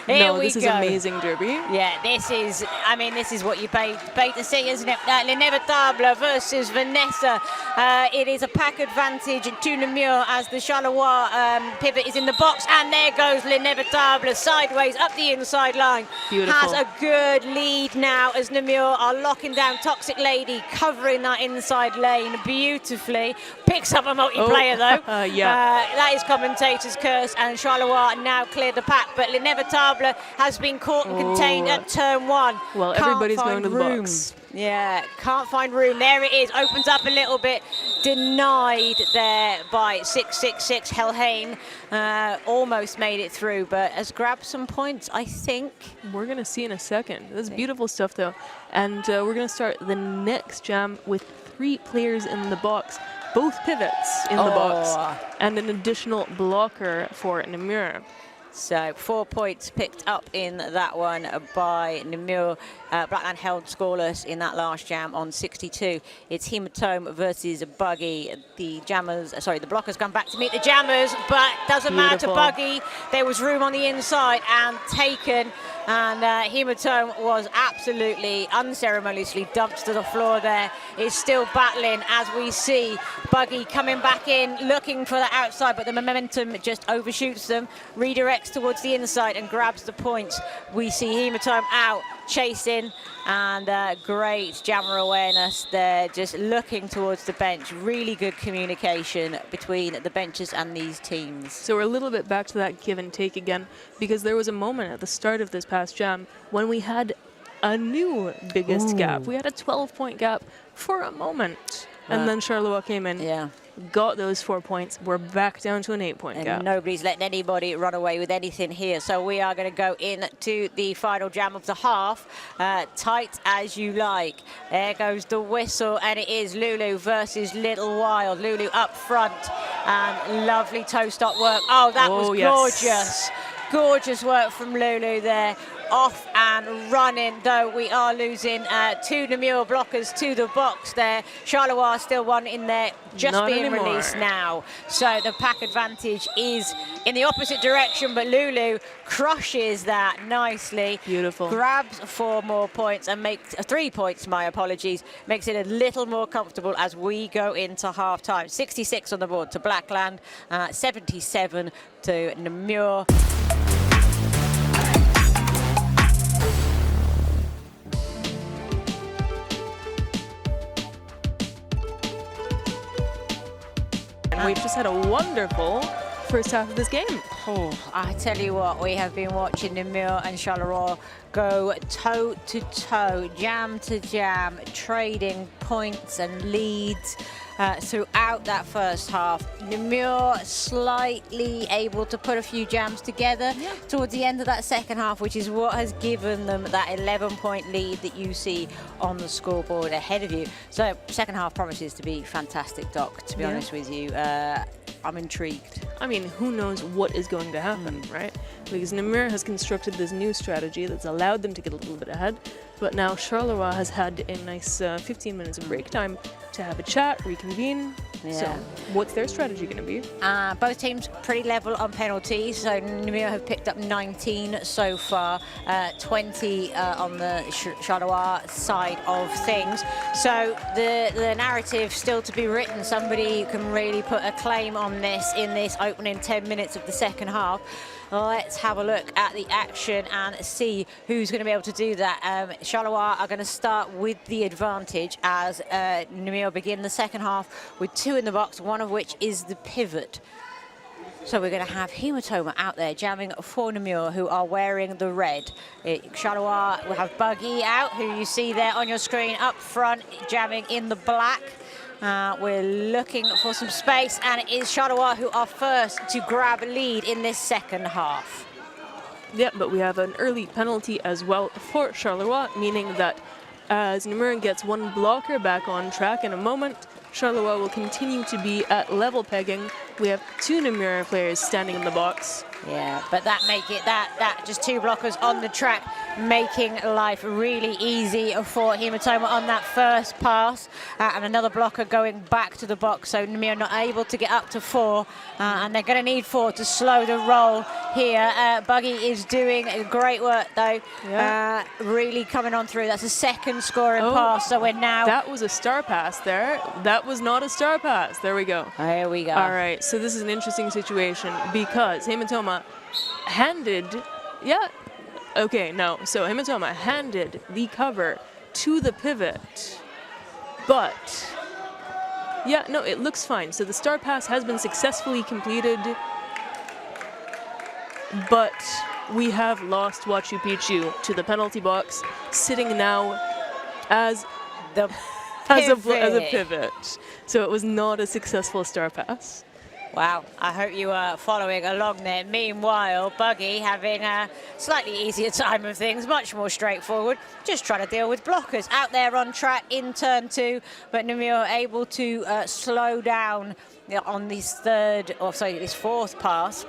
This is amazing, Derby. Yeah, this is what you pay to see, isn't it? L'Inevitable versus Vanessa. It is a pack advantage to Namur as the Charleroi pivot is in the box, and there goes L'Inevitable sideways up the inside line. Beautiful. Has a good lead now as Namur are locking down Toxic Lady, covering that inside lane beautifully. Picks up a multiplayer though. That is commentator's curse, and Charleroi now cleared the pack, but L'Inevitable has been caught and contained at turn 1. Well, everybody's going to the box. Yeah, can't find room. There it is, opens up a little bit. Denied there by 666 Helhane. Almost made it through, but has grabbed some points, I think. We're going to see in a second. That's beautiful stuff, though. And we're going to start the next jam with 3 players in the box. Both pivots in the box, and an additional blocker for Namur. So 4 points picked up in that one by Namur. Blackland held scoreless in that last jam on 62. It's Hematome versus Buggy. The blockers come back to meet the jammers, but doesn't matter to Buggy. There was room on the inside and taken, and Hematome was absolutely unceremoniously dumped to the floor there. Is still battling as we see Buggy coming back in, looking for the outside, but the momentum just overshoots them. Redirects deflects towards the inside and grabs the points. We see Hematome out, chasing, and great jammer awareness there, just looking towards the bench. Really good communication between the benches and these teams. So we're a little bit back to that give and take again, because there was a moment at the start of this past jam when we had a new biggest gap. We had a 12-point gap for a moment. And then Charleroi came in, got those 4 points. We're back down to an 8-point gap. Nobody's letting anybody run away with anything here. So we are going to go into the final jam of the half. Tight as you like. There goes the whistle, and it is Lulu versus Little Wild. Lulu up front, and lovely toe stop work. Oh, that was gorgeous. Yes. Gorgeous work from Lulu there. Off and running, though we are losing 2 Namur blockers to the box there. Charleroi still one in there, just Not being anymore. released now. So the pack advantage is in the opposite direction, but Lulu crushes that nicely. Beautiful. Grabs 4 more points and makes 3 points, my apologies. Makes it a little more comfortable as we go into half time. 66 on the board to Blackland, 77 to Namur. And we've just had a wonderful first half of this game. Oh, I tell you what, we have been watching Namur and Charleroi go toe to toe, jam to jam, trading points and leads throughout that first half. Namur slightly able to put a few jams together towards the end of that second half, which is what has given them that 11-point lead that you see on the scoreboard ahead of you. So second half promises to be fantastic, Doc, to be honest with you. I'm intrigued. I mean, who knows what is going to happen, right? Because Namur has constructed this new strategy that's allowed them to get a little bit ahead, but now Charleroi has had a nice 15 minutes of break time to have a chat, reconvene. So what's their strategy going to be? Both teams pretty level on penalties. So Namur have picked up 19 so far, 20 on the Charleroi side of things. So the narrative still to be written. Somebody can really put a claim on this in this opening 10 minutes of the second half. Let's have a look at the action and see who's going to be able to do that. Charleroi are going to start with the advantage as Namur begin the second half with 2 in the box, one of which is the pivot. So we're going to have Hematoma out there jamming for Namur, who are wearing the red. Charleroi will have Buggy out, who you see there on your screen up front, jamming in the black. We're looking for some space, and it is Charleroi who are first to grab a lead in this second half. Yeah, but we have an early penalty as well for Charleroi, meaning that as Namur gets 1 blocker back on track in a moment, Charleroi will continue to be at level pegging. We have 2 Namur players standing in the box. Yeah, but that make it that just 2 blockers on the track, making life really easy for Hematoma on that first pass, and another blocker going back to the box. So Namur not able to get up to 4, and they're going to need 4 to slow the roll here. Buggy is doing great work though, really coming on through. That's a second scoring pass. So we're now. That was a star pass there. That was not a star pass. There we go. There we go. All right, so this is an interesting situation because Hematoma handed, so Hematoma handed the cover to the pivot, but it looks fine. So the star pass has been successfully completed, but we have lost Wachu Picchu to the penalty box, sitting now as a pivot. So it was not a successful star pass. Wow, I hope you are following along there. Meanwhile, Buggy having a slightly easier time of things, much more straightforward, just trying to deal with blockers. Out there on track in turn 2, but Namur able to slow down on this this 4th pass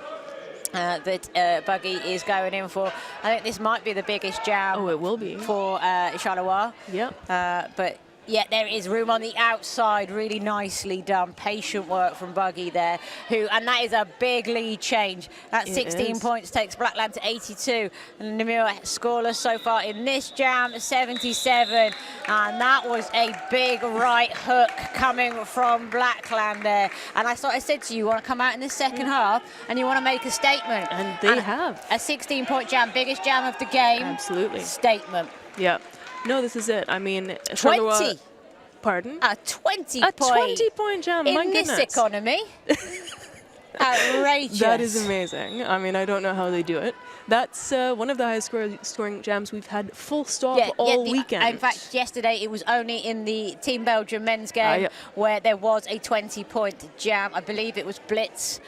that Buggy is going in for. I think this might be the biggest jam. Oh, it will be. For Charleroi. Yeah. But Yeah, there is room on the outside. Really nicely done. Patient work from Buggy there. And that is a big lead change. That 16 points takes Blackland to 82. And Namur scoreless so far in this jam, 77. And that was a big right hook coming from Blackland there. And I said to you, you want to come out in the second half and you want to make a statement. And they have. A 16-point jam, biggest jam of the game. Absolutely. Statement. Yeah. No, this is it. I mean, 20. Pardon? A 20 A point. 20-point jam, my in goodness. this economy. Outrageous. That is amazing. I mean, I don't know how they do it. That's one of the highest scoring jams we've had full stop all weekend. In fact, yesterday it was only in the Team Belgium men's game where there was a 20-point jam. I believe it was Blitz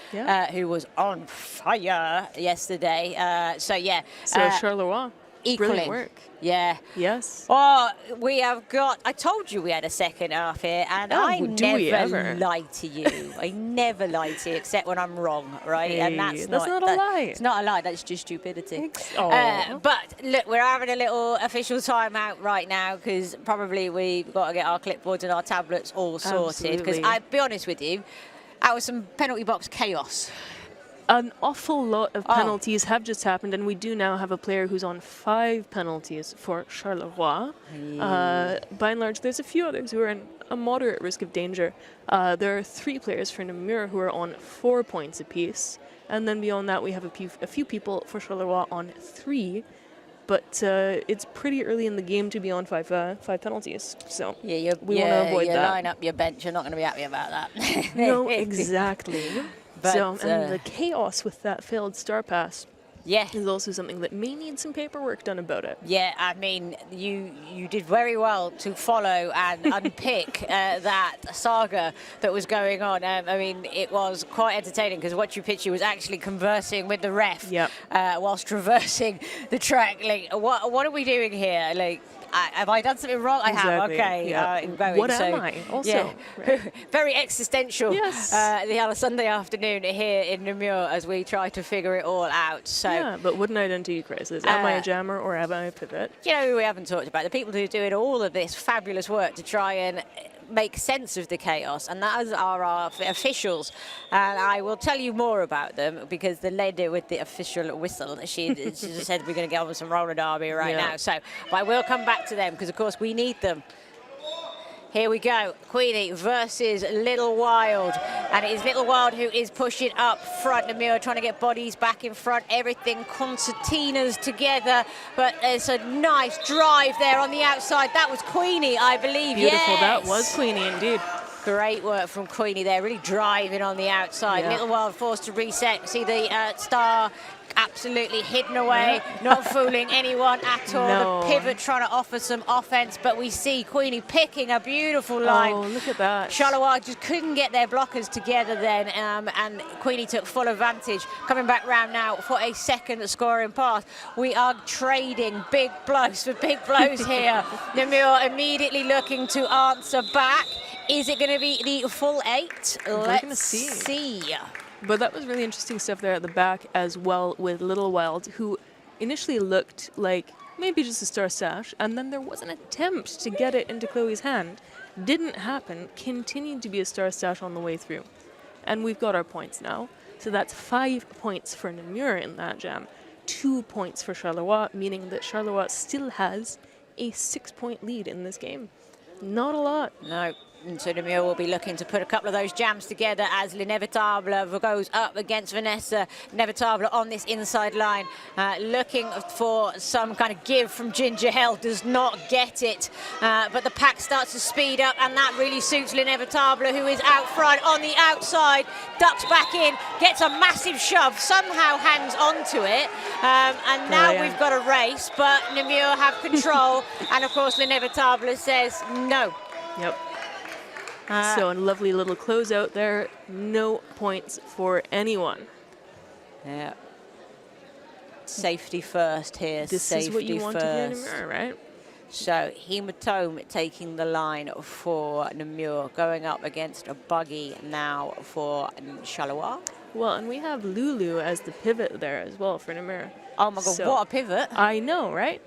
who was on fire yesterday. So Charleroi. Brilliant work. Yeah. Yes. Oh, we have got, I told you we had a second half here, and I never lie to you. I never lie to you, except when I'm wrong, right? Hey, and that's not a lie. It's not a lie, that's just stupidity. Oh. But look, we're having a little official timeout right now, because probably we've got to get our clipboards and our tablets all sorted. Because I'll be honest with you, that was some penalty box chaos. An awful lot of penalties have just happened, and we do now have a player who's on 5 penalties for Charleroi. By and large, there's a few others who are in a moderate risk of danger. There are 3 players for Namur who are on 4 points apiece, and then beyond that, we have a few people for Charleroi on 3. But it's pretty early in the game to be on 5 penalties, so we want to avoid that. Line up your bench, you're not going to be happy about that. No, exactly. But, and the chaos with that failed star pass is also something that may need some paperwork done about it. Yeah, I mean, you did very well to follow and unpick that saga that was going on. I mean, it was quite entertaining because what you picture was actually conversing with the ref whilst traversing the track. Like, what are we doing here? Like, have I done something wrong? Exactly. I have, okay. Yeah. What am I? Also. Yeah. Right. Very existential. Yes. The other Sunday afternoon here in Namur as we try to figure it all out. So, yeah, but what an identity crisis. Am I a jammer or am I a pivot? You know who we haven't talked about? The people who are doing all of this fabulous work to try and make sense of the chaos, and that are our officials, and I will tell you more about them because the lady with the official whistle, she just said we're going to get on with some roller derby right now, so but I will come back to them because of course we need them. Here we go, Queenie versus Little Wild, and it is Little Wild who is pushing up front. Namur trying to get bodies back in front, everything concertinas together, but there's a nice drive there on the outside. That was Queenie, I believe. Beautiful, that was Queenie indeed. Great work from Queenie there, really driving on the outside. Little Wild forced to reset. See the star absolutely hidden away, not fooling anyone at all. No. The pivot trying to offer some offense, but we see Queenie picking a beautiful line. Oh, look at that. Charleroi just couldn't get their blockers together then, and Queenie took full advantage. Coming back round now for a second scoring pass. We are trading big blows for big blows here. Namur immediately looking to answer back. Is it going to be the full 8? Let's see. But that was really interesting stuff there at the back as well with Little Wild, who initially looked like maybe just a star sash, and then there was an attempt to get it into Chloe's hand. Didn't happen, continued to be a star sash on the way through. And we've got our points now. So that's 5 points for Namur in that jam, 2 points for Charleroi, meaning that Charleroi still has a 6-point lead in this game. Not a lot. No. And so Namur will be looking to put a couple of those jams together as L'Inevitable goes up against Vanessa. L'Inevitable on this inside line, looking for some kind of give from Ginger Hell, does not get it. But the pack starts to speed up, and that really suits L'Inevitable, who is out front on the outside, ducks back in, gets a massive shove, somehow hangs onto it. And now we've got a race, but Namur have control. And of course, L'Inevitable says no. Yep. So a lovely little closeout there. No points for anyone. Yeah. Safety first here. This is what you want to do, Namur, right? So Hematome taking the line for Namur, going up against a Buggy now for Charleroi. Well, and we have Lulu as the pivot there as well for Namur. Oh my God, what a pivot. I know, right?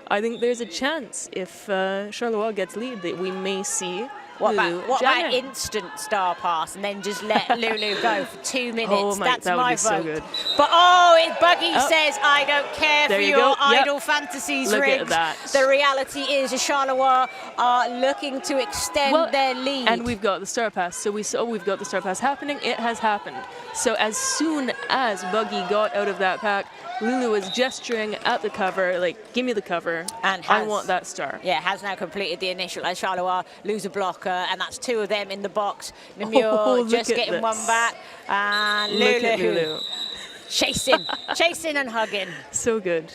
I think there's a chance if Charleroi gets lead that we may see What Lulu about jamming. instant star pass and then just let Lulu go for 2 minutes? Oh my, That's that would my be vote. so good. But Buggy says, I don't care There for you your go. Yep. idle fantasies, Look Riggs. at that. The reality is Charleroi are looking to extend their lead. And we've got the star pass. So we've got the star pass happening. It has happened. So as soon as Buggy got out of that pack, Lulu was gesturing at the cover, like, give me the cover. And I want that star. Yeah, has now completed the initial as Charleroi lose a blocker, and that's 2 of them in the box. Namur just getting one back. And Look at Lulu Lulu. chasing and hugging. So good.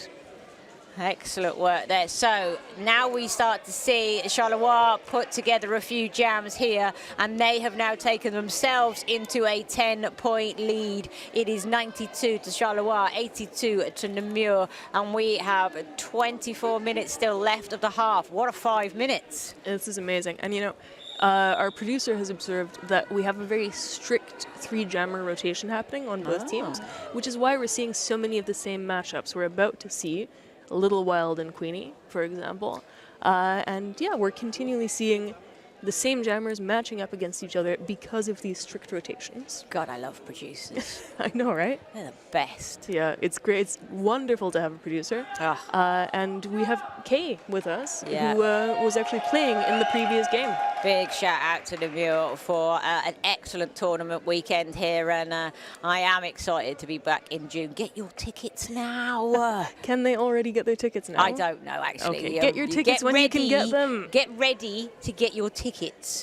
Excellent work there. So now we start to see Charleroi put together a few jams here, and they have now taken themselves into a 10-point lead. It is 92 to Charleroi, 82 to Namur, and we have 24 minutes still left of the half. What a 5 minutes. This is amazing. And, you know, our producer has observed that we have a very strict 3-jammer rotation happening on both teams, which is why we're seeing so many of the same matchups. We're about to see Little Wild and Queenie, for example. And yeah, we're continually seeing the same jammers matching up against each other because of these strict rotations. God, I love producers. I know, right? They're the best. Yeah, it's great. It's wonderful to have a producer. And we have Kay with us, who was actually playing in the previous game. Big shout out to Namur for an excellent tournament weekend here, and I am excited to be back in June. Get your tickets now. Can they already get their tickets now? I don't know, actually. Okay, get your tickets when you can get them. Get ready to get your tickets.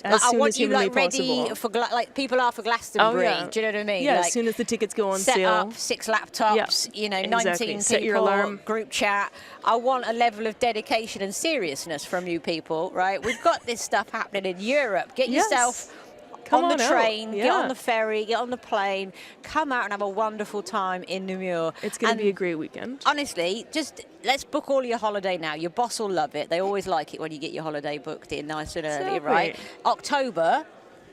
As soon I want as you humanly ready possible. for like people are for Glastonbury. Oh, yeah. Do you know what I mean? Yeah, like, as soon as the tickets go on set sale. up 6 laptops, you know, exactly. 19 Set people, your alarm. group chat. I want a level of dedication and seriousness from you people, right? We've got this stuff happening in Europe. Get yourself Come on on the out. train, Yeah. get on the ferry, get on the plane, come out and have a wonderful time in Namur. It's going to be a great weekend. Honestly, just let's book all your holiday now. Your boss will love it. They always like it when you get your holiday booked in nice and early, Exactly. right? October,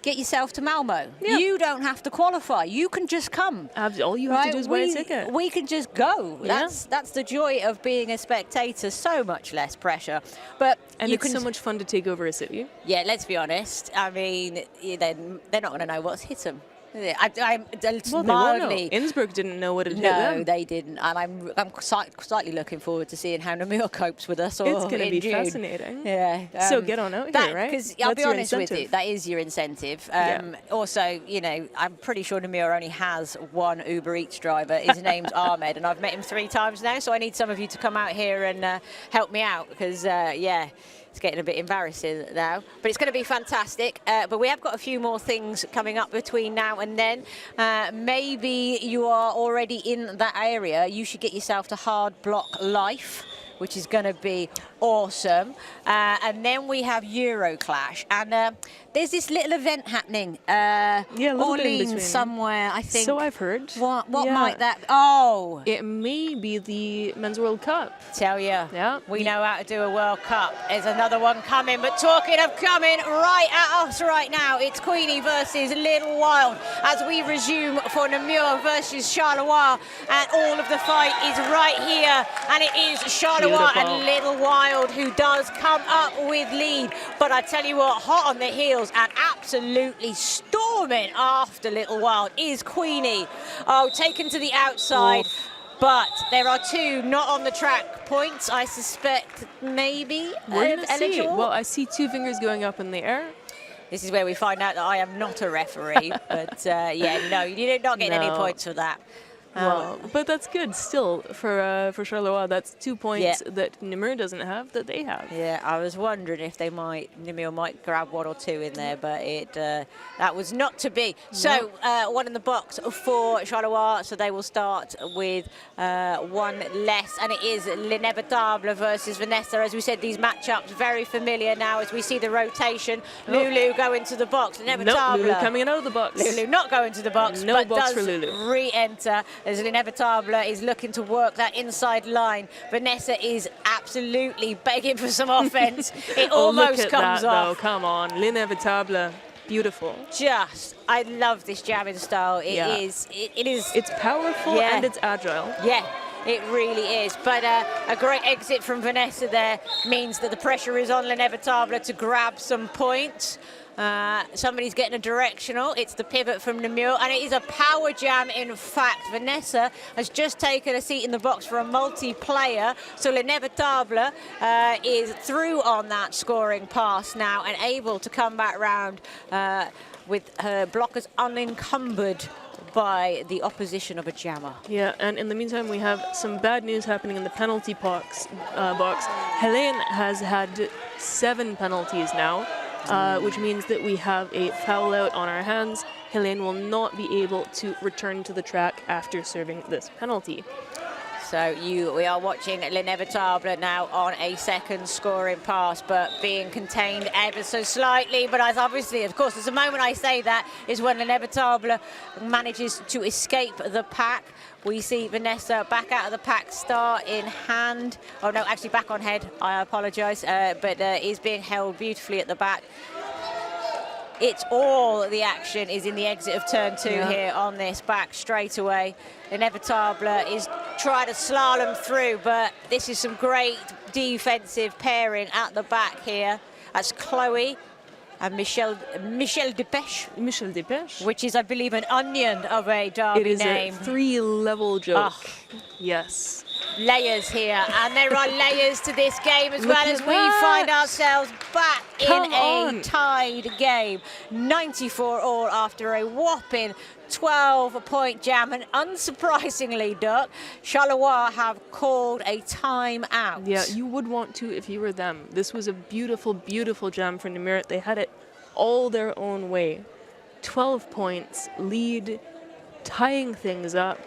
get yourself to Malmo. Yeah. You don't have to qualify. You can just come. All you have to do is buy a ticket. We can just go. Yeah. That's the joy of being a spectator. So much less pressure. But And you it's can so much fun to take over a city. Yeah, let's be honest. I mean, they're not going to know what's hit them. I'm Well, they won't know. mildly. Innsbruck didn't know what it hit No, them. they didn't, and I'm slightly looking forward to seeing how Namur copes with us. It's going to in be June. fascinating. Yeah. So get on out here, right? Because I'll That's be your honest with you, incentive. that is your incentive. Yeah. Also, you know, I'm pretty sure Namur only has one Uber Eats driver. His name's Ahmed, and I've met him 3 times now. So I need some of you to come out here and help me out because, yeah. It's getting a bit embarrassing now, but it's going to be fantastic. But we have got a few more things coming up between now and then. Maybe you are already in that area. You should get yourself to Hard Block Life, which is going to be awesome. And then we have Euroclash. And there's this little event happening. Yeah, a little bit in Orleans between. somewhere, I think. So I've heard. What Yeah. might that... Oh! It may be the Men's World Cup. Tell you, Yeah. we know how to do a World Cup. There's another one coming, but talking of coming right at us right now, it's Queenie versus Little Wild as we resume for Namur versus Charleroi, and all of the fight is right here, and it is Charleroi Beautiful. and Little Wild who does come up with lead. But I tell you what, hot on the heels and absolutely storming after Little Wild is Queenie. Oh, taken to the outside. Oof. But there are 2 not on the track points, I suspect, maybe We're going to see. eligible. Well, I see 2 fingers going up in the air. This is where we find out that I am not a referee. But yeah, no, you're not getting any No. points for that. Well, but that's good still for Charleroi. That's 2 points that Namur doesn't have that they have. Yeah, I was wondering if Namur might grab 1 or 2 in there, but that was not to be. So 1 in the box for Charleroi, so they will start with 1 less, and it is L'Inevitable versus Vanessa. As we said, these matchups very familiar now as we see the rotation. Lulu go into the box. L'Inevitable. Nope, Lulu coming out of the box. Lulu not going to the box, No but box does for Lulu. re-enter as L'Inevitable is looking to work that inside line. Vanessa is absolutely begging for some offense. It almost look at comes that, off. Though. Come on, L'Inevitable, beautiful. I love this jamming style. It is. It's powerful Yeah. and it's agile. Yeah. It really is. But a great exit from Vanessa there means that the pressure is on L'Inévitable to grab some points. Somebody's getting a directional. It's the pivot from Namur, and it is a power jam, in fact. Vanessa has just taken a seat in the box for a multiplayer, so L'Inévitable is through on that scoring pass now and able to come back round with her blockers unencumbered by the opposition of a jammer. Yeah, and in the meantime, we have some bad news happening in the penalty box. Helene has had 7 penalties now, which means that we have a foul out on our hands. Helene will not be able to return to the track after serving this penalty. So we are watching L'Inévitable now on a second scoring pass, but being contained ever so slightly. But as obviously, of course, there's a moment I say that is when L'Inévitable manages to escape the pack. We see Vanessa back out of the pack, star in hand. Oh no, actually back on head, I apologise, but is being held beautifully at the back. It's all the action is in the exit of turn 2 here on this back straight away. L'Inévitable is trying to slalom through, but this is some great defensive pairing at the back here. That's Chloe and Michel Depêche. Michel Depêche. Which is, I believe, an onion of a derby name. It is a 3-level joke. Yes. Layers here, and there are layers to this game as well, as we find ourselves back in a tied game. 94 all after a whopping 12-point jam, and unsurprisingly, Duck, Charleroi have called a timeout. Yeah, you would want to if you were them. This was a beautiful, beautiful jam for Namur. They had it all their own way. 12 points, lead, tying things up.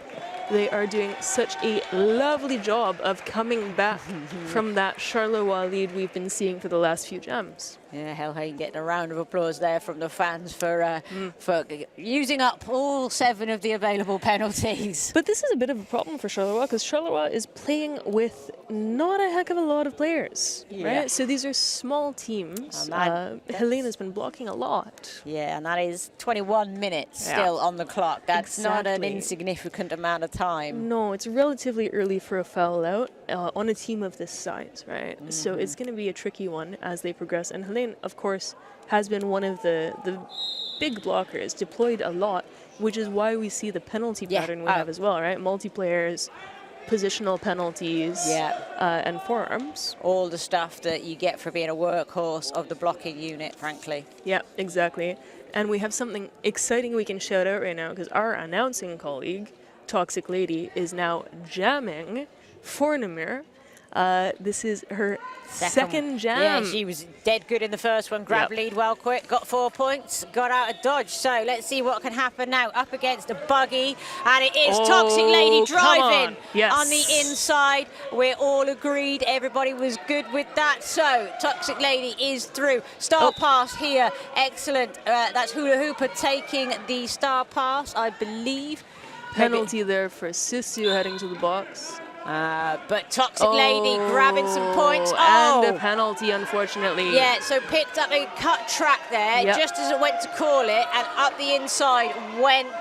They are doing such a lovely job of coming back from that Charleroi lead we've been seeing for the last few jams. Yeah, Helene getting a round of applause there from the fans for using up all 7 of the available penalties. But this is a bit of a problem for Charleroi, because Charleroi is playing with not a heck of a lot of players, right? So these are small teams. Helene has been blocking a lot. Yeah, and that is 21 minutes still on the clock. That's not an insignificant amount of time. No, it's relatively early for a foul out on a team of this size, right? So it's going to be a tricky one as they progress. And Helene, of course, has been one of the big blockers, deployed a lot, which is why we see the penalty pattern we have as well, right? Multiplayers, positional penalties, and forearms. All the stuff that you get for being a workhorse of the blocking unit, frankly. Yeah, exactly. And we have something exciting we can shout out right now, because our announcing colleague, Toxic Lady, is now jamming for Namur. This is her second jam. Yeah, she was dead good in the first one. Grabbed lead well quick, got 4 points, got out of dodge. So let's see what can happen now. Up against a buggy, and it is Toxic Lady driving on the inside. We're all agreed. Everybody was good with that. So Toxic Lady is through. Star pass here. Excellent. That's Hula Hooper taking the star pass, I believe. Penalty there for Sisu heading to the box. But Toxic Lady grabbing some points. And a penalty, unfortunately. Yeah, so picked up a cut track there just as it went to call it, and up the inside went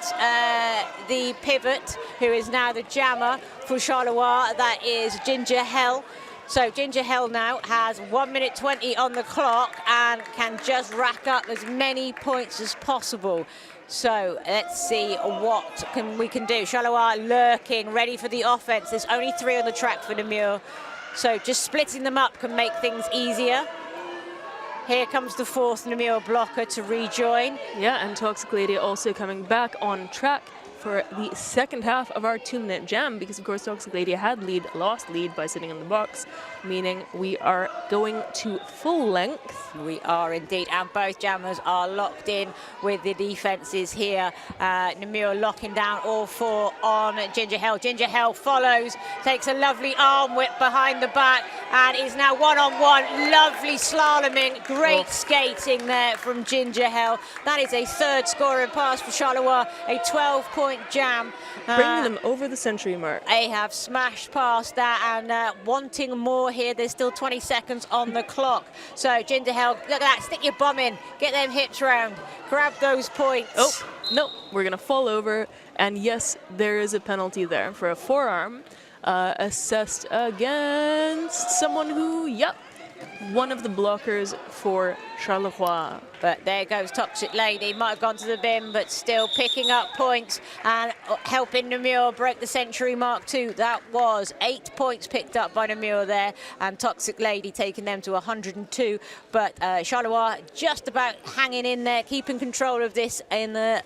the pivot, who is now the jammer for Charleroi. That is Ginger Hell. So Ginger Hell now has 1 minute 20 on the clock and can just rack up as many points as possible. So let's see what we can do. Charleroi lurking, ready for the offense. There's only 3 on the track for Namur. So just splitting them up can make things easier. Here comes the 4th Namur blocker to rejoin. Yeah, and Toxic Lady also coming back on track for the second half of our 2-minute jam, because of course Toxic Lady had lost lead by sitting in the box, meaning we are going to full length. We are indeed, and both jammers are locked in with the defenses here. Namur locking down all 4 on Ginger Hell. Ginger Hell follows, takes a lovely arm whip behind the back, and is now one-on-one. Lovely slaloming, great skating there from Ginger Hell. That is a 3rd scoring pass for Charleroi, a 12-point jam. Bringing them over the century mark. They have smashed past that and wanting more here. There's still 20 seconds on the clock. So Ginger Hell, look at that, stick your bum in, get them hips round, grab those points. Oh, no, we're going to fall over. And yes, there is a penalty there for a forearm. assessed against someone who, yep, one of the blockers for Charleroi. But there goes Toxic Lady. Might have gone to the bin, but still picking up points and helping Namur break the century mark too. That was 8 points picked up by Namur there, and Toxic Lady taking them to 102. But Charleroi just about hanging in there, keeping control of this in the,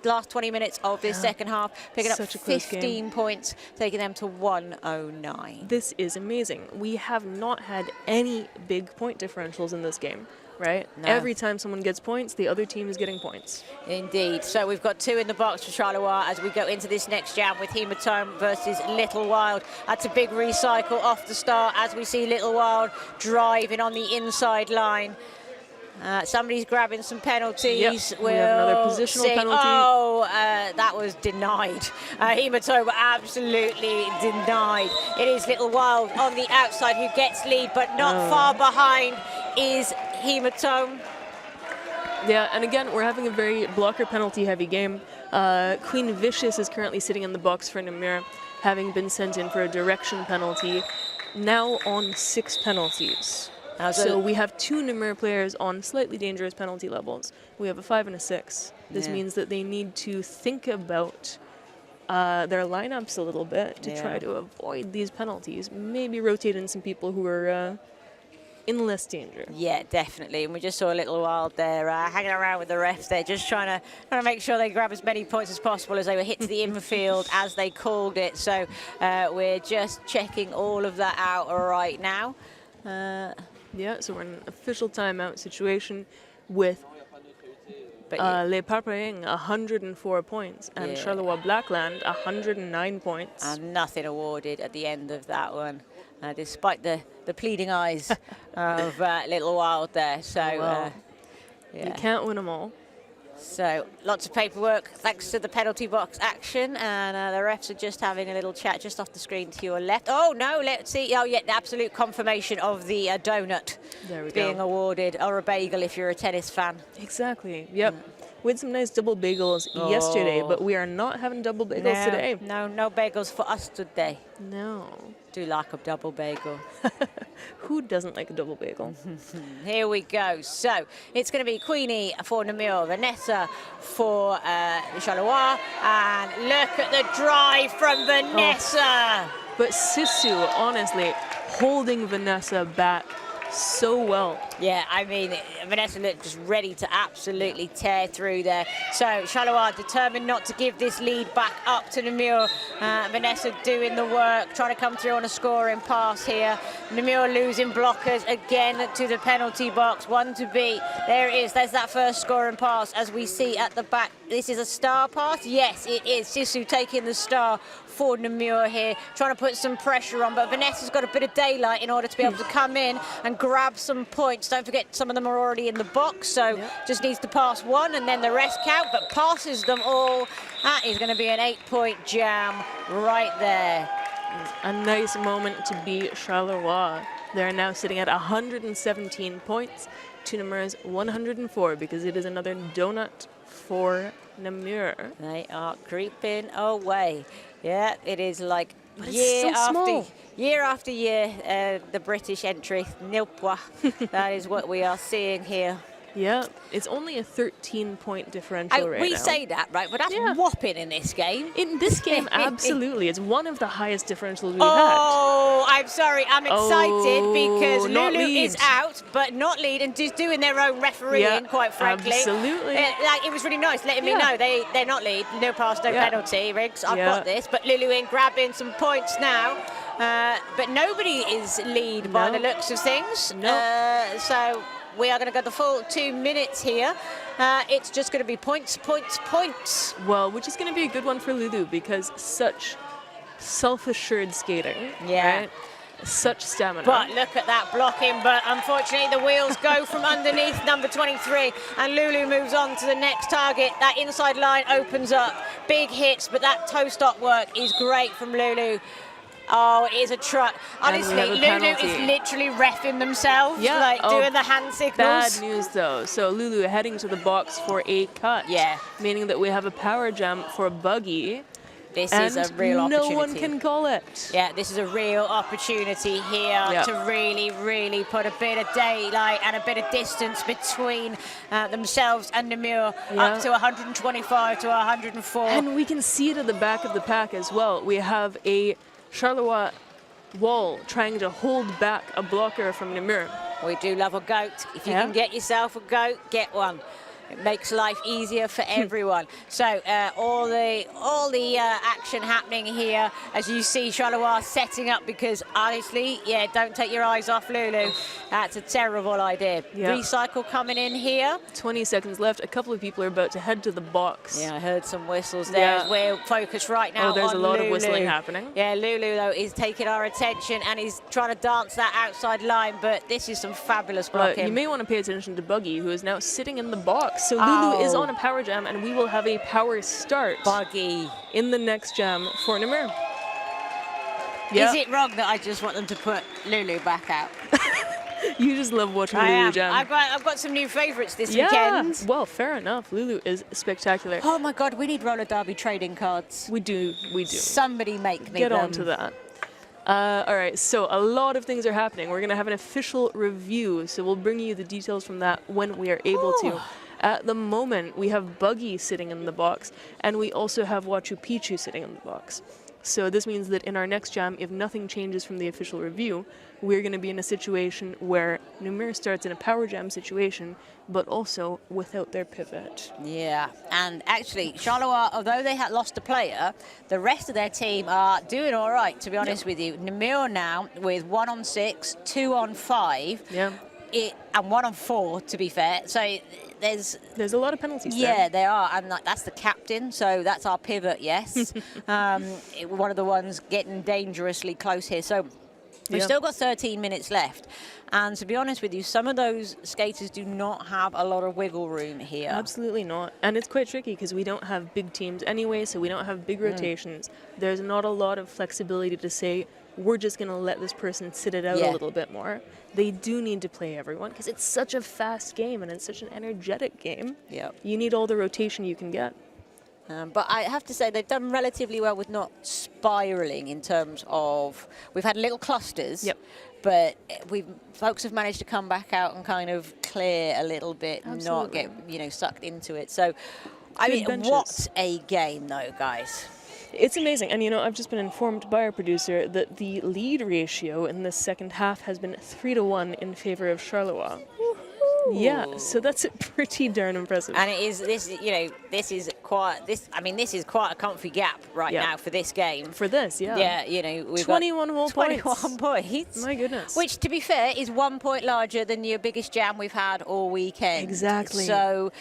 last 20 minutes of this second half, picking up 15 points, taking them to 109. This is amazing. We have not had any big point differentials in this game, right? No. Every time someone gets points, the other team is getting points. Indeed. So we've got 2 in the box for Charleroi as we go into this next jam with Hematome versus Little Wild. That's a big recycle off the start as we see Little Wild driving on the inside line. Somebody's grabbing some penalties. Yep. We have another positional penalty. Oh, that was denied. Hematome absolutely denied. It is Little Wild on the outside who gets lead, but not far behind is Hematome. Yeah, and again, we're having a very blocker penalty heavy game. Queen Vicious is currently sitting in the box for Namur, having been sent in for a direction penalty, now on 6 penalties. So we have 2 Namur players on slightly dangerous penalty levels. We have a 5 and a 6. This means that they need to think about their lineups a little bit to try to avoid these penalties. Maybe rotate in some people who are in less danger. Yeah, definitely. And we just saw a Little Wild there hanging around with the refs. They're just trying to make sure they grab as many points as possible as they were hit to the infield as they called it. So we're just checking all of that out right now. Yeah, so we're in an official timeout situation with Les Parpaings 104 points and Charleroi Blackland 109 points. And nothing awarded at the end of that one, despite the pleading eyes of Little Wild there. So you can't win them all. So lots of paperwork thanks to the penalty box action, and the refs are just having a little chat just off the screen to your left. Oh no, let's see. Oh yeah, the absolute confirmation of the donut being awarded, or a bagel if you're a tennis fan. Exactly. Yep. We had some nice double bagels yesterday, but we are not having double bagels today. No bagels for us today. No. Do like a double bagel. Who doesn't like a double bagel? Here we go. So it's going to be Queenie for Namur, Vanessa for Charleroi, and look at the drive from Vanessa. But Sisu, honestly, holding Vanessa back so well. Yeah, I mean, Vanessa looked just ready to absolutely tear through there. So Charleroi determined not to give this lead back up to Namur. Vanessa doing the work, trying to come through on a scoring pass here. Namur losing blockers again to the penalty box. 1 to beat. There it is. There's that first scoring pass as we see at the back. This is a star pass. Yes, it is. Sisu taking the star for Namur here, trying to put some pressure on, but Vanessa's got a bit of daylight in order to be able to come in and grab some points. Don't forget, some of them are already in the box, so just needs to pass 1 and then the rest count, but passes them all. That is going to be an 8-point jam right there. A nice moment to beat Charleroi. They're now sitting at 117 points to Namur's 104 because it is another donut for Namur. They are creeping away. Yeah, it is like year after year, the British entry, nil point. That is what we are seeing here. Yeah, it's only a 13-point differential right now. We say that, right? But that's whopping in this game. In this game, absolutely. It's one of the highest differentials we've had. Oh, I'm sorry. I'm excited because Lulu is out, but not lead, and just doing their own refereeing, quite frankly. Absolutely. It was really nice letting me know they're not lead. No pass, no penalty. Riggs, I've got this. But Lulu in grabbing some points now. But nobody is lead by the looks of things. So we are going to go the full 2 minutes here. It's just going to be points. Well, which is going to be a good one for Lulu because such self-assured skating. Yeah. Right? Such stamina. But look at that blocking, but unfortunately the wheels go from underneath number 23 and Lulu moves on to the next target. That inside line opens up. Big hits, but that toe stop work is great from Lulu. Oh, it is a truck. Honestly, Lulu is literally reffing themselves, doing the hand signals. Bad news, though. So Lulu heading to the box for a cut. Yeah. Meaning that we have a power jam for Buggy. This is a real opportunity. No one can call it. Yeah, this is a real opportunity here to really, really put a bit of daylight and a bit of distance between themselves and Namur, up to 125 to 104. And we can see it at the back of the pack as well. We have a Charleroi wall trying to hold back a blocker from Namur. We do love a goat. If you can get yourself a goat, get one. It makes life easier for everyone. So all the action happening here, as you see Charleroi setting up, because honestly, don't take your eyes off Lulu. That's a terrible idea. Recycle coming in here. 20 seconds left. A couple of people are about to head to the box. Yeah, I heard some whistles there. As we're focused right now on there's a lot Lulu. of whistling happening. Yeah, Lulu, though, is taking our attention, and he's trying to dance that outside line, but this is some fabulous blocking. You may want to pay attention to Buggy, who is now sitting in the box. So Lulu is on a power jam, and we will have a power start Buggy in the next jam for Namur. Is it wrong that I just want them to put Lulu back out? You just love watching Lulu jam. I've got some new favourites this weekend. Well, fair enough. Lulu is spectacular. Oh my God, we need roller derby trading cards. We do. Somebody make me Get them. on to that. All right, so a lot of things are happening. We're going to have an official review, so we'll bring you the details from that when we are able to. At the moment, we have Buggy sitting in the box, and we also have Wachu Picchu sitting in the box. So this means that in our next jam, if nothing changes from the official review, we're going to be in a situation where Namur starts in a power jam situation, but also without their pivot. Yeah, and actually, Charleroi, although they had lost a player, the rest of their team are doing all right, to be honest with you. Namur now with 1 on 6, 2 on 5. And 1 on 4, to be fair. So there's a lot of penalties there. Yeah, there are, and that's the captain, so that's our pivot, yes. One of the ones getting dangerously close here. So we've still got 13 minutes left. And to be honest with you, some of those skaters do not have a lot of wiggle room here. Absolutely not. And it's quite tricky because we don't have big teams anyway, so we don't have big rotations. There's not a lot of flexibility to say, we're just going to let this person sit it out a little bit more. They do need to play everyone because it's such a fast game and it's such an energetic game. You need all the rotation you can get. But I have to say they've done relatively well with not spiraling in terms of, we've had little clusters, but folks have managed to come back out and kind of clear a little bit and not get sucked into it. So, I mean, what a game though, guys. It's amazing. And, I've just been informed by our producer that the lead ratio in the second half has been 3-1 in favor of Charleroi. Yeah, so that's pretty darn impressive. And this is quite a comfy gap right now for this game. For this, we've 21 got whole 21 points. My goodness. Which, to be fair, is 1 point larger than your biggest jam we've had all weekend. Exactly. So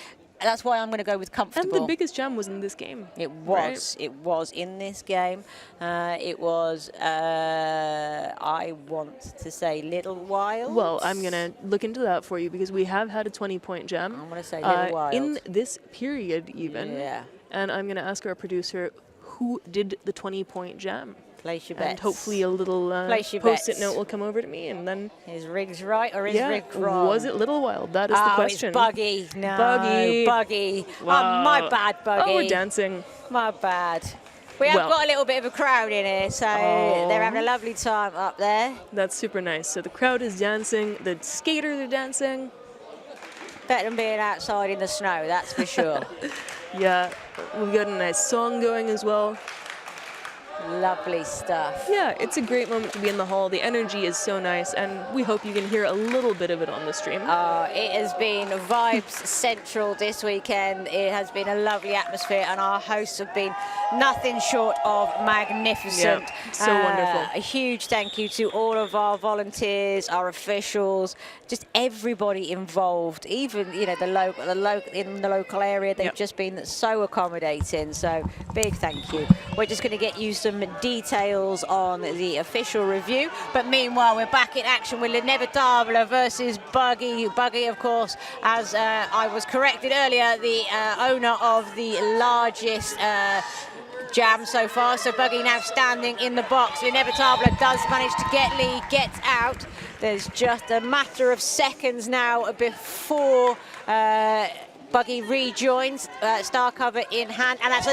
that's why I'm going to go with comfortable. And the biggest jam was in this game. It was. Right? It was in this game. It was, I want to say, Little Wild. Well, I'm going to look into that for you because we have had a 20-point jam. I'm going to say Little Wild. In this period, even. Yeah. And I'm going to ask our producer who did the 20-point jam. Place your bets. And hopefully a little post-it note will come over to me, and then... Is Riggs right or is Riggs wrong? Was it Little Wild? That is the question. It's Buggy. No, Buggy. Wow. Oh, my bad, Buggy. Oh, we're dancing. My bad. We have got a little bit of a crowd in here, so they're having a lovely time up there. That's super nice. So the crowd is dancing, the skaters are dancing. Better than being outside in the snow, that's for sure. Yeah, we've got a nice song going as well. Lovely stuff. Yeah, it's a great moment to be in the hall. The energy is so nice, and we hope you can hear a little bit of it on the stream. It has been vibes central this weekend. It has been a lovely atmosphere, and our hosts have been nothing short of magnificent. Yeah, so wonderful. A huge thank you to all of our volunteers, our officials, just everybody involved. Even in the local area, they've just been so accommodating. So big thank you. We're just going to get you some details on the official review. But meanwhile, we're back in action with L'Inévitable versus Buggy. Buggy, of course, as I was corrected earlier, the owner of the largest jam so far. So Buggy now standing in the box. L'Inévitable does manage to get lead, gets out. There's just a matter of seconds now before Buggy rejoins, star cover in hand, and that's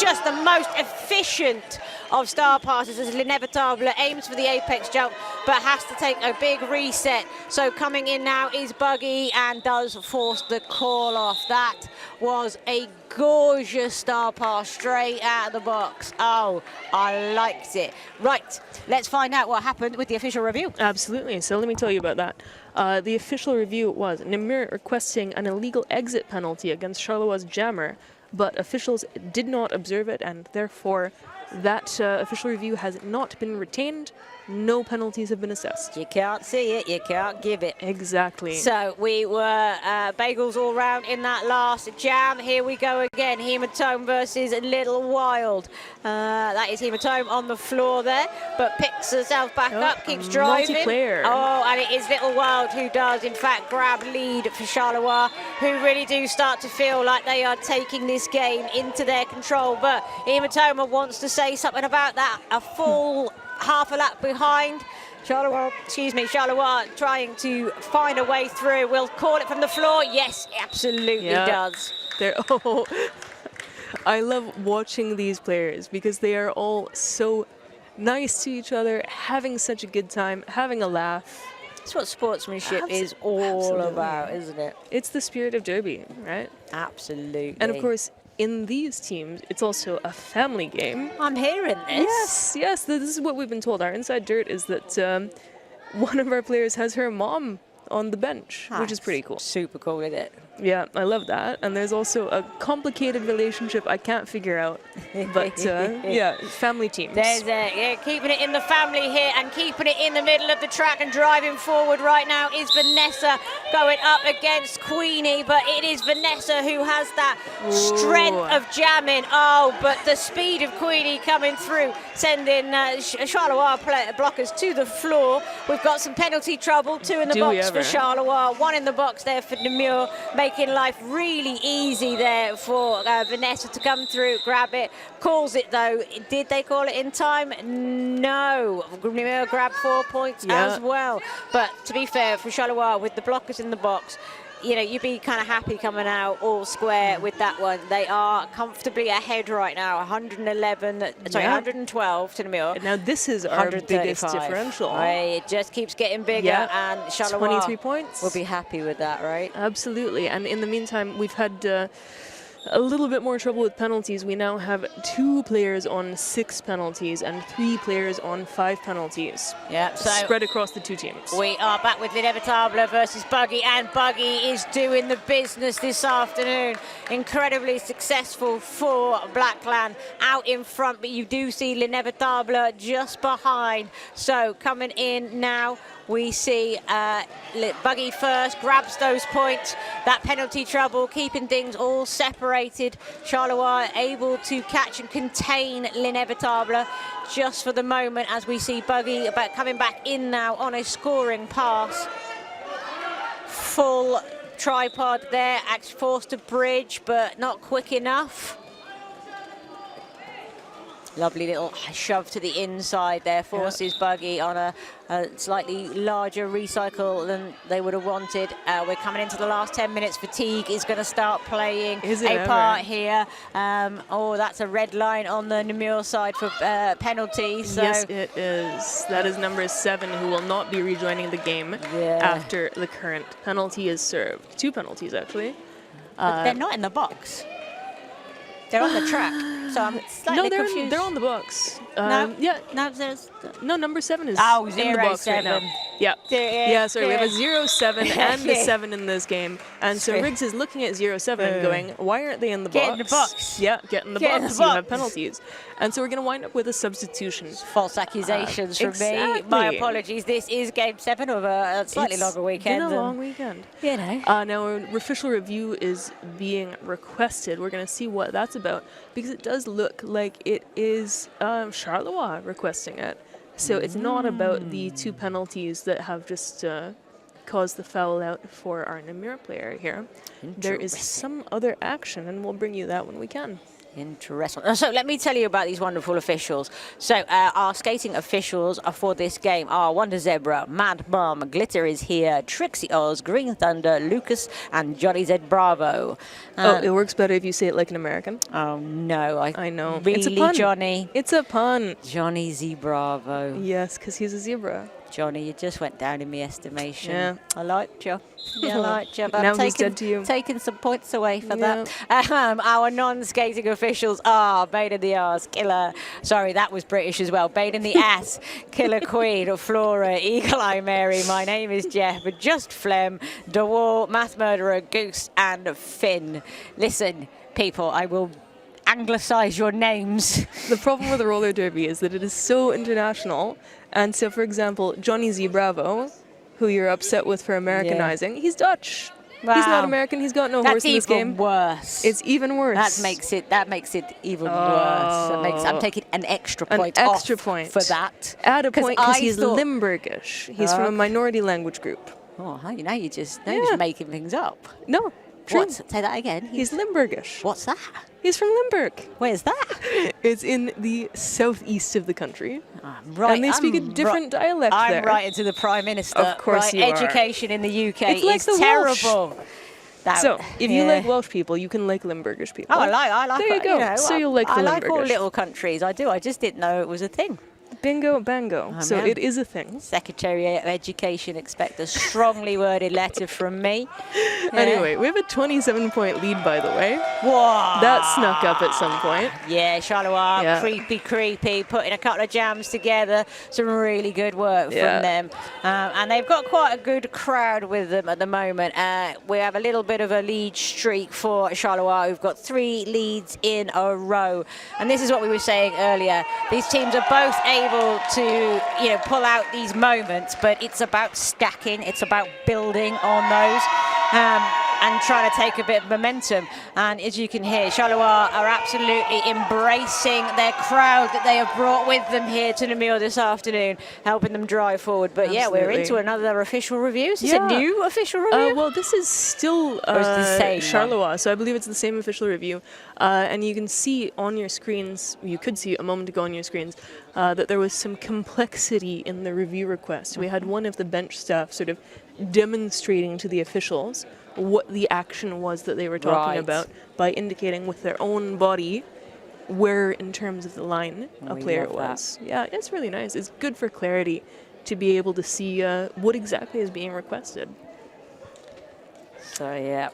just the most efficient of star passes as L'Inevitable aims for the apex jump, but has to take a big reset. So coming in now is Buggy and does force the call off. That was a gorgeous star pass straight out of the box. Oh, I liked it. Right, let's find out what happened with the official review. Absolutely. So let me tell you about that. The official review was NAMUR requesting an illegal exit penalty against Charleroi's jammer, but officials did not observe it, and therefore that official review has not been retained. No penalties have been assessed. You can't see it, you can't give it. Exactly. So we were bagels all round in that last jam. Here we go again. Hematome versus Little Wild. That is Hematome on the floor there, but picks herself back up, keeps driving. Multiplayer. Oh, and it is Little Wild who does, in fact, grab lead for Charleroi, who really do start to feel like they are taking this game into their control. But Hematoma wants to say something about that. A full half a lap behind. Charleroi trying to find a way through. We'll call it from the floor. Yes, it absolutely does. I love watching these players because they are all so nice to each other, having such a good time, having a laugh. That's what sportsmanship is all about, isn't it? It's the spirit of derby, right? Absolutely. And of course, in these teams, it's also a family game. I'm hearing this. Yes, this is what we've been told. Our inside dirt is that one of our players has her mom on the bench, which is pretty cool. Super cool, isn't it? Yeah, I love that. And there's also a complicated relationship I can't figure out. But yeah, family teams. There's keeping it in the family here and keeping it in the middle of the track and driving forward right now is Vanessa going up against Queenie, but it is Vanessa who has that strength of jamming. Oh, but the speed of Queenie coming through, sending Charleroi blockers to the floor. We've got some penalty trouble, 2 in the box for Charleroi, 1 in the box there for Namur, making life really easy there for Vanessa to come through, grab it, calls it though. Did they call it in time? No. Namur grabbed 4 points as well. But to be fair, for Charleroi, with the blockers in the box, you know, you'd be kind of happy coming out all square with that one. They are comfortably ahead right now, 112 to Namur. Now this is our biggest differential. It just keeps getting bigger, and Charleroi 23 points. We'll be happy with that, right? Absolutely. And in the meantime, we've had a little bit more trouble with penalties. We now have 2 players on 6 penalties and 3 players on 5 penalties. Yeah, so spread across the 2 teams. We are back with L'Inevitable versus Buggy, and Buggy is doing the business this afternoon. Incredibly successful for Blackland out in front, but you do see L'Inevitable just behind. So coming in now, we see Buggy first, grabs those points. That penalty trouble, keeping things all separated. Charleroi able to catch and contain L'Inevitable just for the moment, as we see Buggy coming back in now on a scoring pass. Full tripod there, forced to bridge, but not quick enough. Lovely little shove to the inside there, forces Buggy on a slightly larger recycle than they would have wanted. We're coming into the last 10 minutes. Fatigue is going to start playing a part here. Oh, that's a red line on the Namur side for penalty. So. Yes, it is. That is number 7, who will not be rejoining the game after the current penalty is served. 2 penalties, actually. But they're not in the box. They're on the track, so I'm slightly confused. They're on the box. No, number 7 is in the box right now. Yeah, sorry, we have a 0-7 and a 7 in this game. And so Riggs is looking at 0-7 and going, why aren't they in the box? Get in the box. Yeah, get in the box. You have penalties. And so we're going to wind up with a substitution. False accusations from me. My apologies. This is game 7 of a slightly longer weekend. It's been a long weekend. You know. Now, an official review is being requested. We're going to see what that's about, because it does look like it is Charleroi requesting it. So it's not about the 2 penalties that have just caused the foul out for our Namur player here. There is some other action, and we'll bring you that when we can. Interesting. So let me tell you about these wonderful officials. So our skating officials are for this game are Wonder Zebra, Mad Mom, Glitter is here, Trixie Oz, Green Thunder, Lucas, and Johnny Z Bravo. It works better if you say it like an American. Oh no, I know. Really, it's a pun. Johnny? It's a pun. Johnny Z Bravo. Yes, because he's a zebra. Johnny, you just went down in my estimation. Yeah. I liked you. Yeah, I liked you. But Now I'm he's dead to you. taking some points away for that. Our non-skating officials are Bane in the Arse, Killer. Sorry, that was British as well. Bane in the Ass, Killer Queen, Flora, Eagle Eye Mary. My name is Jeff. Just Phlegm, DeWall, Math Murderer, Goose, and Finn. Listen, people, I will anglicise your names. The problem with the roller derby is that it is so international. And so, for example, Johnny Z Bravo, who you're upset with for Americanizing, he's Dutch. Wow. He's not American. He's got no horse in this game. Worse. It's even worse. That makes it even worse. I'm taking an extra point for that. Add a point because he's Limburgish. He's from a minority language group. Oh, now you're just making things up. No. True. Say that again. He's Limburgish. What's that? He's from Limburg. Where's that? It's in the southeast of the country. Right. And they speak a different dialect there. I'm writing to the Prime Minister. Of course you are. Education in the UK it's is terrible. So, if you like Welsh people, you can like Limburgish people. Oh, I like there you go. You know, so you'll like the Limburgish. I like all little countries. I do. I just didn't know it was a thing. Bingo, bango. So it is a thing. Secretary of Education expect a strongly worded letter from me. Anyway, we have a 27-point lead, by the way. Whoa. That snuck up at some point. Yeah, Charleroi, creepy, putting a couple of jams together. Some really good work from them. And they've got quite a good crowd with them at the moment. We have a little bit of a lead streak for Charleroi. We've got 3 leads in a row. And this is what we were saying earlier. These teams are both able to pull out these moments, but it's about stacking, it's about building on those and trying to take a bit of momentum. And as you can hear, Charleroi are absolutely embracing their crowd that they have brought with them here to Namur this afternoon, helping them drive forward. But we're into another official review. Is this a new official review? Well, this is still the same Charleroi, so I believe it's the same official review. And you can see on your screens, you could see a moment ago on your screens, that there was some complexity in the review request. We had one of the bench staff sort of demonstrating to the officials what the action was that they were talking about by indicating with their own body where in terms of the line a player was. Yeah, it's really nice. It's good for clarity to be able to see what exactly is being requested. So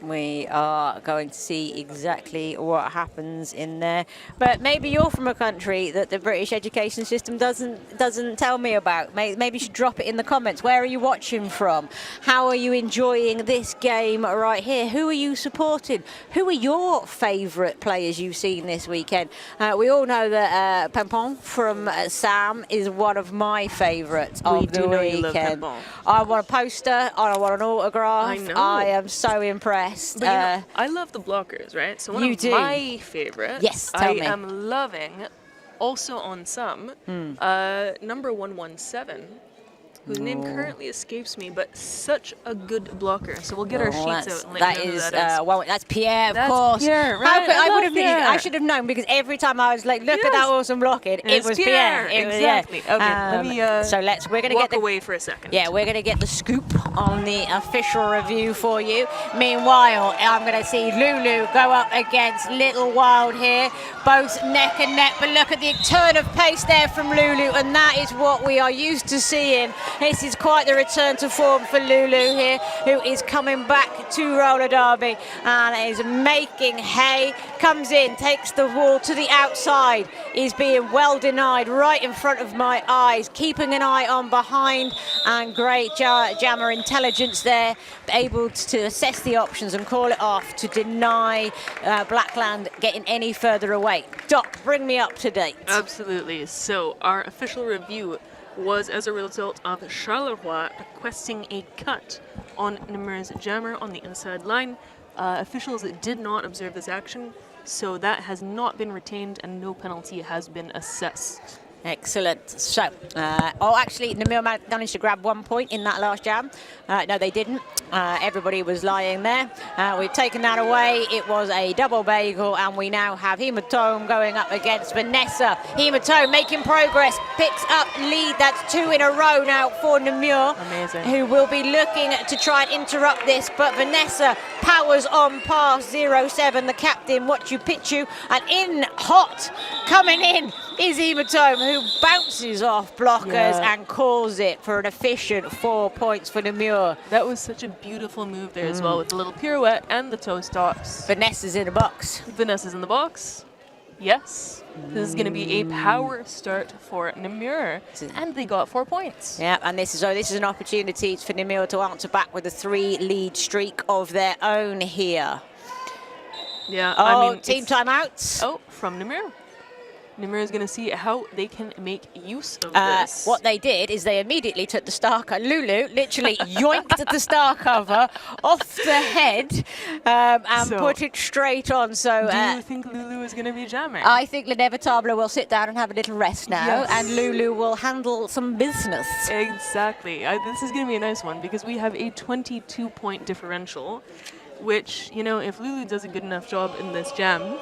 we are going to see exactly what happens in there. But maybe you're from a country that the British education system doesn't tell me about. Maybe you should drop it in the comments. Where are you watching from? How are you enjoying this game right here? Who are you supporting? Who are your favourite players you've seen this weekend? We all know that Pimpon from Sam is one of my favourites of the weekend. I want a poster. I want an autograph. I know. I am so impressed. But I love the blockers, right? So one of my favorites, tell me. I am loving, also on some, number 117, whose name currently escapes me, but such a good blocker. So we'll get our sheets out and let you know who that is. That's Pierre, of course. Pierre, right? I should have known, because every time I was like, look at that awesome blocking, it was Pierre. Exactly. Okay, let me we're going to walk away for a second. Yeah, we're going to get the scoop on the official review for you. Meanwhile, I'm going to see Lulu go up against Little Wild here, both neck and neck. But look at the turn of pace there from Lulu, and that is what we are used to seeing. This is quite the return to form for Lulu here, who is coming back to roller derby and is making hay. Comes in, takes the wall to the outside, is being well denied right in front of my eyes, keeping an eye on behind, and great jammer intelligence there, able to assess the options and call it off to deny Blackland getting any further away. Doc, bring me up to date. Absolutely. So our official review was as a result of Charleroi requesting a cut on Namur's jammer on the inside line. Officials did not observe this action, so that has not been retained and no penalty has been assessed. Excellent. So, actually, Namur managed to grab 1 point in that last jam. No, they didn't. Everybody was lying there. We've taken that away. It was a double bagel, and we now have Hematome going up against Vanessa. Hematome making progress, picks up lead. That's 2 in a row now for Namur. Amazing. Who will be looking to try and interrupt this, but Vanessa powers on past 0-7, the captain, What You Pitch You, and in hot, coming in, is Hematome, who bounces off blockers and calls it for an efficient 4 points for Namur. That was such a beautiful move there as well, with the little pirouette and the toe stops. Vanessa's in a box. Vanessa's in the box. Yes. This is going to be a power start for Namur, and they got 4 points. Yeah, and this is an opportunity for Namur to answer back with a 3-lead streak of their own here. Yeah, Oh, I mean, team timeouts. Oh, from Namur. Namur is going to see how they can make use of this. What they did is they immediately took the star cover. Lulu literally yoinked the star cover off the head and put it straight on. So, do you think Lulu is going to be jamming? I think L'Inevitable will sit down and have a little rest now, and Lulu will handle some business. Exactly. This is going to be a nice one because we have a 22-point differential, which, you know, if Lulu does a good enough job in this jam,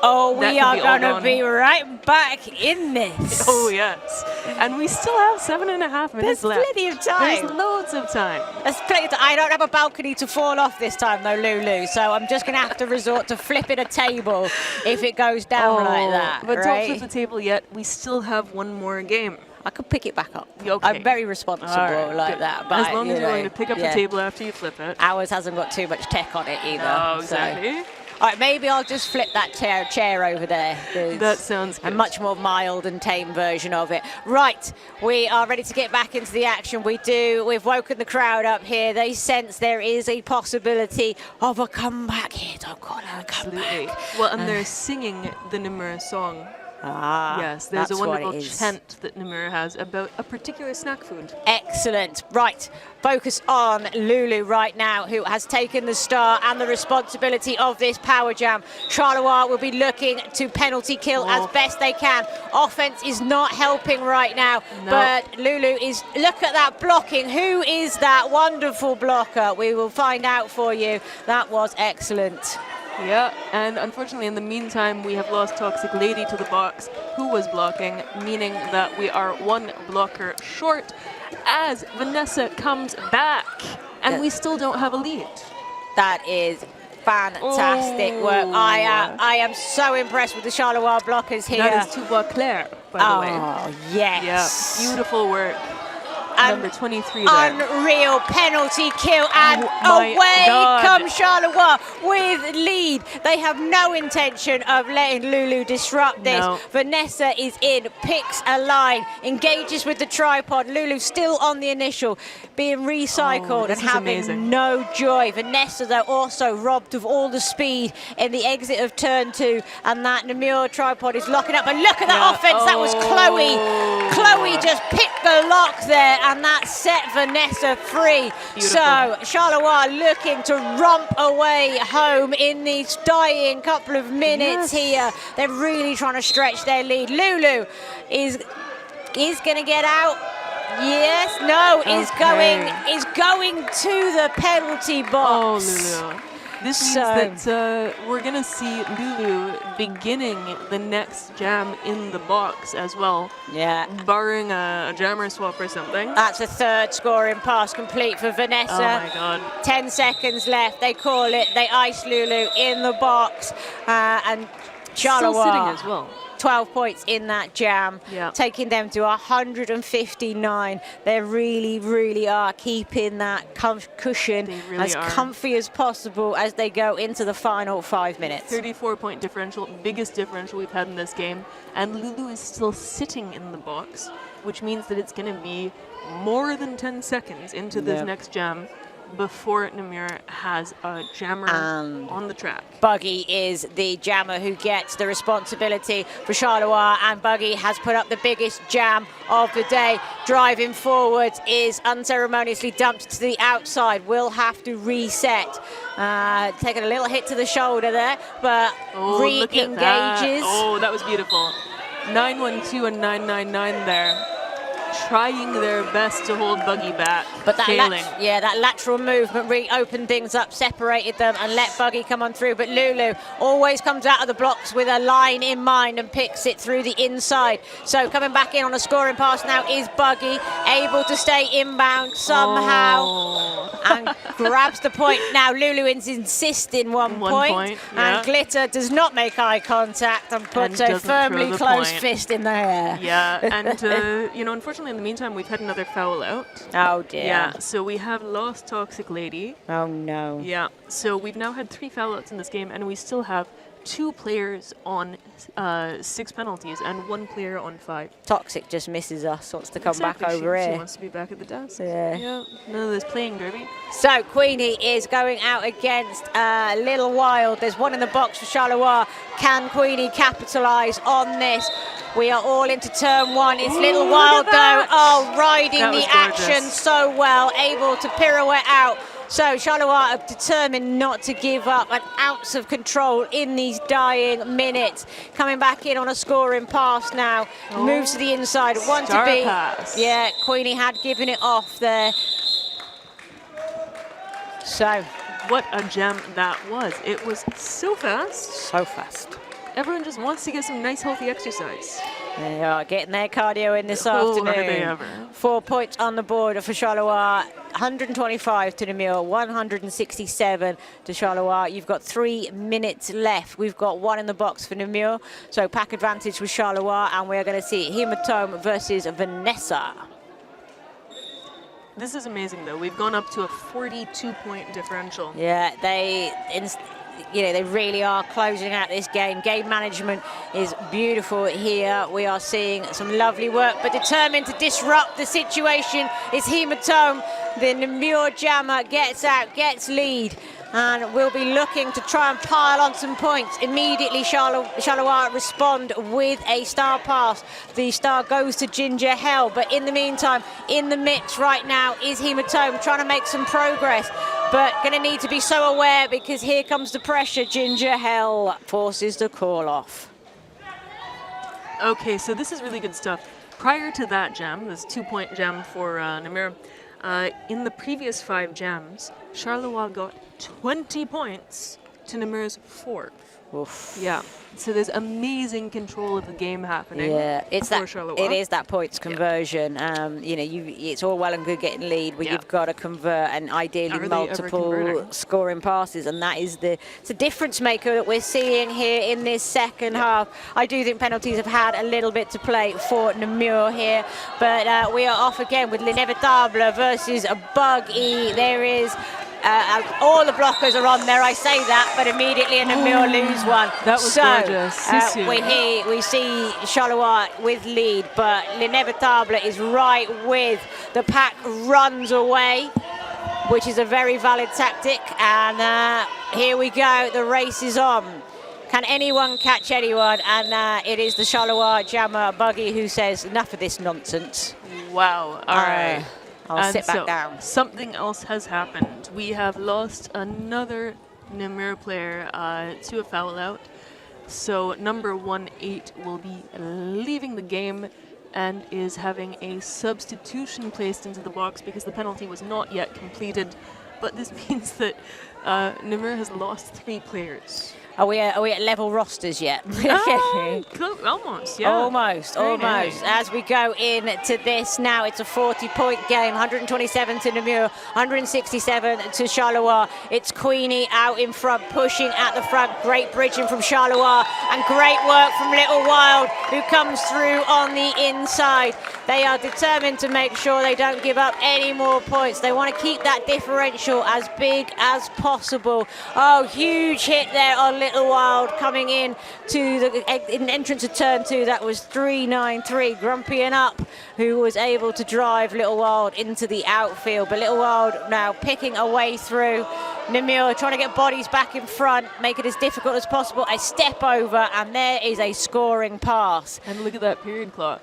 oh, we are going to be right back in this. Oh, yes. And we still have 7.5 minutes left. There's plenty of time. There's loads of time. There's plenty of time. I don't have a balcony to fall off this time, though, Lulu, so I'm just going to have to resort to flipping a table if it goes down like that. But right? don't flip the table yet. We still have one more game. I could pick it back up. Okay. I'm very responsible like that. But as long as you're going to pick up the table after you flip it. Ours hasn't got too much tech on it either. Oh, exactly. So. All right, maybe I'll just flip that chair over there. That sounds good. A much more mild and tame version of it. Right, we are ready to get back into the action. We've woken the crowd up here. They sense there is a possibility of a comeback here. Don't call it a comeback. Well, and they're singing the Namur song. Ah, yes, there's that's a wonderful what it is. chant that Namur has about a particular snack food. Excellent. Right, focus on Lulu right now, who has taken the star and the responsibility of this power jam. Charleroi will be looking to penalty kill as best they can. Offense is not helping right now, but Lulu is, look at that blocking. Who is that wonderful blocker? We will find out for you. That was excellent. Yeah, and unfortunately in the meantime we have lost Toxic Lady to the box, who was blocking, meaning that we are one blocker short as Vanessa comes back, and we still don't have a lead. That is fantastic work. I am so impressed with the Charleroi blockers here. That is Claire, by the way. Oh, yes. Yeah, beautiful work. Number 23 there. Unreal penalty kill, and away comes Charleroi with lead. They have no intention of letting Lulu disrupt this. No. Vanessa is in, picks a line, engages with the tripod. Lulu still on the initial, being recycled and having no joy. Vanessa, though, also robbed of all the speed in the exit of turn 2, and that Namur tripod is locking up. But look at that offense. That was Chloe. Chloe just picked the lock there, and that set Vanessa free. Beautiful. So Charleroi looking to romp away home in these dying couple of minutes here. They're really trying to stretch their lead. Lulu is going to get out. Yes, no, is going to the penalty box. Oh, Lulu. This means that we're going to see Lulu beginning the next jam in the box as well. Yeah. Barring a jammer swap or something. That's a third scoring pass complete for Vanessa. Oh, my God. 10 seconds left. They call it. They ice Lulu in the box. And Charleroi. Still sitting as well. 12 points in that jam, taking them to 159. They really, really are keeping that cushion as comfy as possible as they go into the final 5 minutes. 34-point differential, biggest differential we've had in this game. And Lulu is still sitting in the box, which means that it's going to be more than 10 seconds into this next jam before Namur has a jammer on the track. Buggy is the jammer who gets the responsibility for Charleroi, and Buggy has put up the biggest jam of the day. Driving forwards is unceremoniously dumped to the outside. Will have to reset. Taking a little hit to the shoulder there, but re-engages. Oh, that was beautiful. 912 and 999 there, trying their best to hold Buggy back, but that failing. that lateral movement really opened things up, separated them, and let Buggy come on through. But Lulu always comes out of the blocks with a line in mind and picks it through the inside. So coming back in on a scoring pass now is Buggy, able to stay inbound somehow and grabs the point. Now Lulu is insisting one point, and Glitter does not make eye contact and puts a firmly closed fist in the air. Yeah, and you know, unfortunately, in the meantime, we've had another foul out. Oh dear. Yeah, so we have lost Toxic Lady. Oh no. Yeah, so we've now had 3 foul outs in this game, and we still have 2 players on 6 penalties and 1 player on 5. Toxic just misses us, wants to come back over here. She wants to be back at the desk. Yeah. None of this playing derby. So Queenie is going out against Little Wild. There's one in the box for Charleroi. Can Queenie capitalise on this? We are all into turn 1. It's Little Wild though. Oh, riding the action so well, able to pirouette out. So Charleroi are determined not to give up an ounce of control in these dying minutes. Coming back in on a scoring pass now. Moves to the inside. One to be. Pass. Yeah, Queenie had given it off there. So. What a gem that was. It was so fast. So fast. Everyone just wants to get some nice healthy exercise. They are getting their cardio in this afternoon. Are they ever. 4 points on the board for Charleroi. 125 to Namur, 167 to Charleroi. You've got 3 minutes left. We've got 1 in the box for Namur. So pack advantage with Charleroi, and we're going to see Hematome versus Vanessa. This is amazing, though. We've gone up to a 42-point differential. Yeah, they really are closing out this game. Game management is beautiful here. We are seeing some lovely work, but determined to disrupt the situation is Hematome. The Namur jammer gets out, gets lead, and we'll be looking to try and pile on some points. Immediately, Charleroi respond with a star pass. The star goes to Ginger Hell, but in the meantime, in the mix right now is Hematome, trying to make some progress, but going to need to be so aware because here comes the pressure. Ginger Hell forces the call off. Okay, so this is really good stuff. Prior to that jam, this 2-point jam for Namur, in the previous 5 jams, Charleroi got 20 points to Namur's 4. Oof. Yeah, so there's amazing control of the game happening. Yeah, it is that points conversion. It's all well and good getting lead, but you've got to convert, and ideally multiple scoring passes, and that is the difference maker that we're seeing here in this second half. I do think penalties have had a little bit to play for Namur here, but we are off again with L'Inevitable versus Buggy. There is all the blockers are on there, I say that, but immediately a Namur lose one. That was gorgeous. We see Charleroi with lead, but L'Inevitable is right with the pack, runs away, which is a very valid tactic. And here we go, the race is on. Can anyone catch anyone? And it is the Charleroi jammer Buggy who says, enough of this nonsense. Wow, all right. I'll sit back down. Something else has happened. We have lost another Namur player to a foul out. So number 18 will be leaving the game and is having a substitution placed into the box because the penalty was not yet completed. But this means that Namur has lost 3 players. Are we at level rosters yet? Almost, yeah. Almost. As we go into this now, it's a 40-point game, 127 to Namur, 167 to Charleroi. It's Queenie out in front, pushing at the front. Great bridging from Charleroi and great work from Little Wild, who comes through on the inside. They are determined to make sure they don't give up any more points. They want to keep that differential as big as possible. Oh, huge hit there on Little Wild coming in to the entrance of turn 2. That was 393. Grumpy and Up, who was able to drive Little Wild into the outfield. But Little Wild now picking a way through. Namur trying to get bodies back in front, make it as difficult as possible. A step over, and there is a scoring pass. And look at that period clock.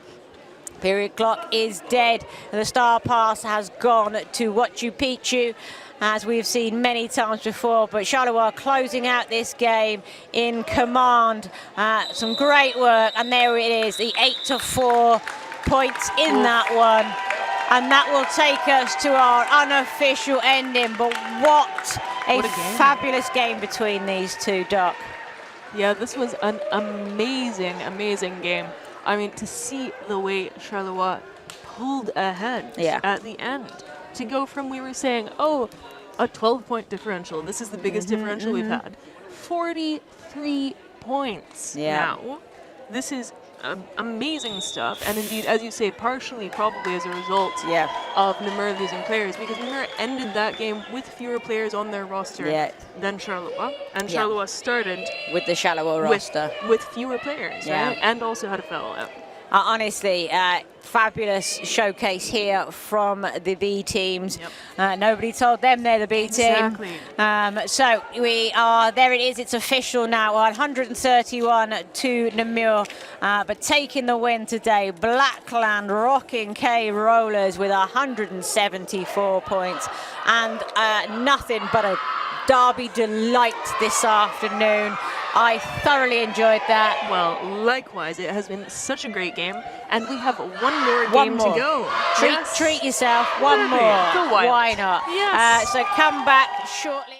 Period clock is dead. The star pass has gone to What You Pichu. as we've seen many times before. But Charleroi closing out this game in command. Some great work, and there it is, the 8-4 points in that one. And that will take us to our unofficial ending. But what a fabulous game between these two, Doc. Yeah, this was an amazing, amazing game. I mean, to see the way Charleroi pulled ahead at the end, to go from, we were saying, oh, a 12-point differential. This is the biggest differential we've had. 43 points now. This is amazing stuff, and indeed, as you say, partially probably as a result of NAMUR losing players, because NAMUR ended that game with fewer players on their roster than Charleroi, and Charleroi started with the Charleroi roster with fewer players, right? And also had a foul out. Honestly, fabulous showcase here from the B teams. Nobody told them they're the B team. So we are, there it is, it's official now, 131 to NAMUR, but taking the win today, Blackland rocking K Rollers with 174 points, and nothing but a derby delight this afternoon. I thoroughly enjoyed that. Well, likewise, it has been such a great game, and we have one more game to go. Treat yourself, one more. Go wild. Why not? Yes. So come back shortly.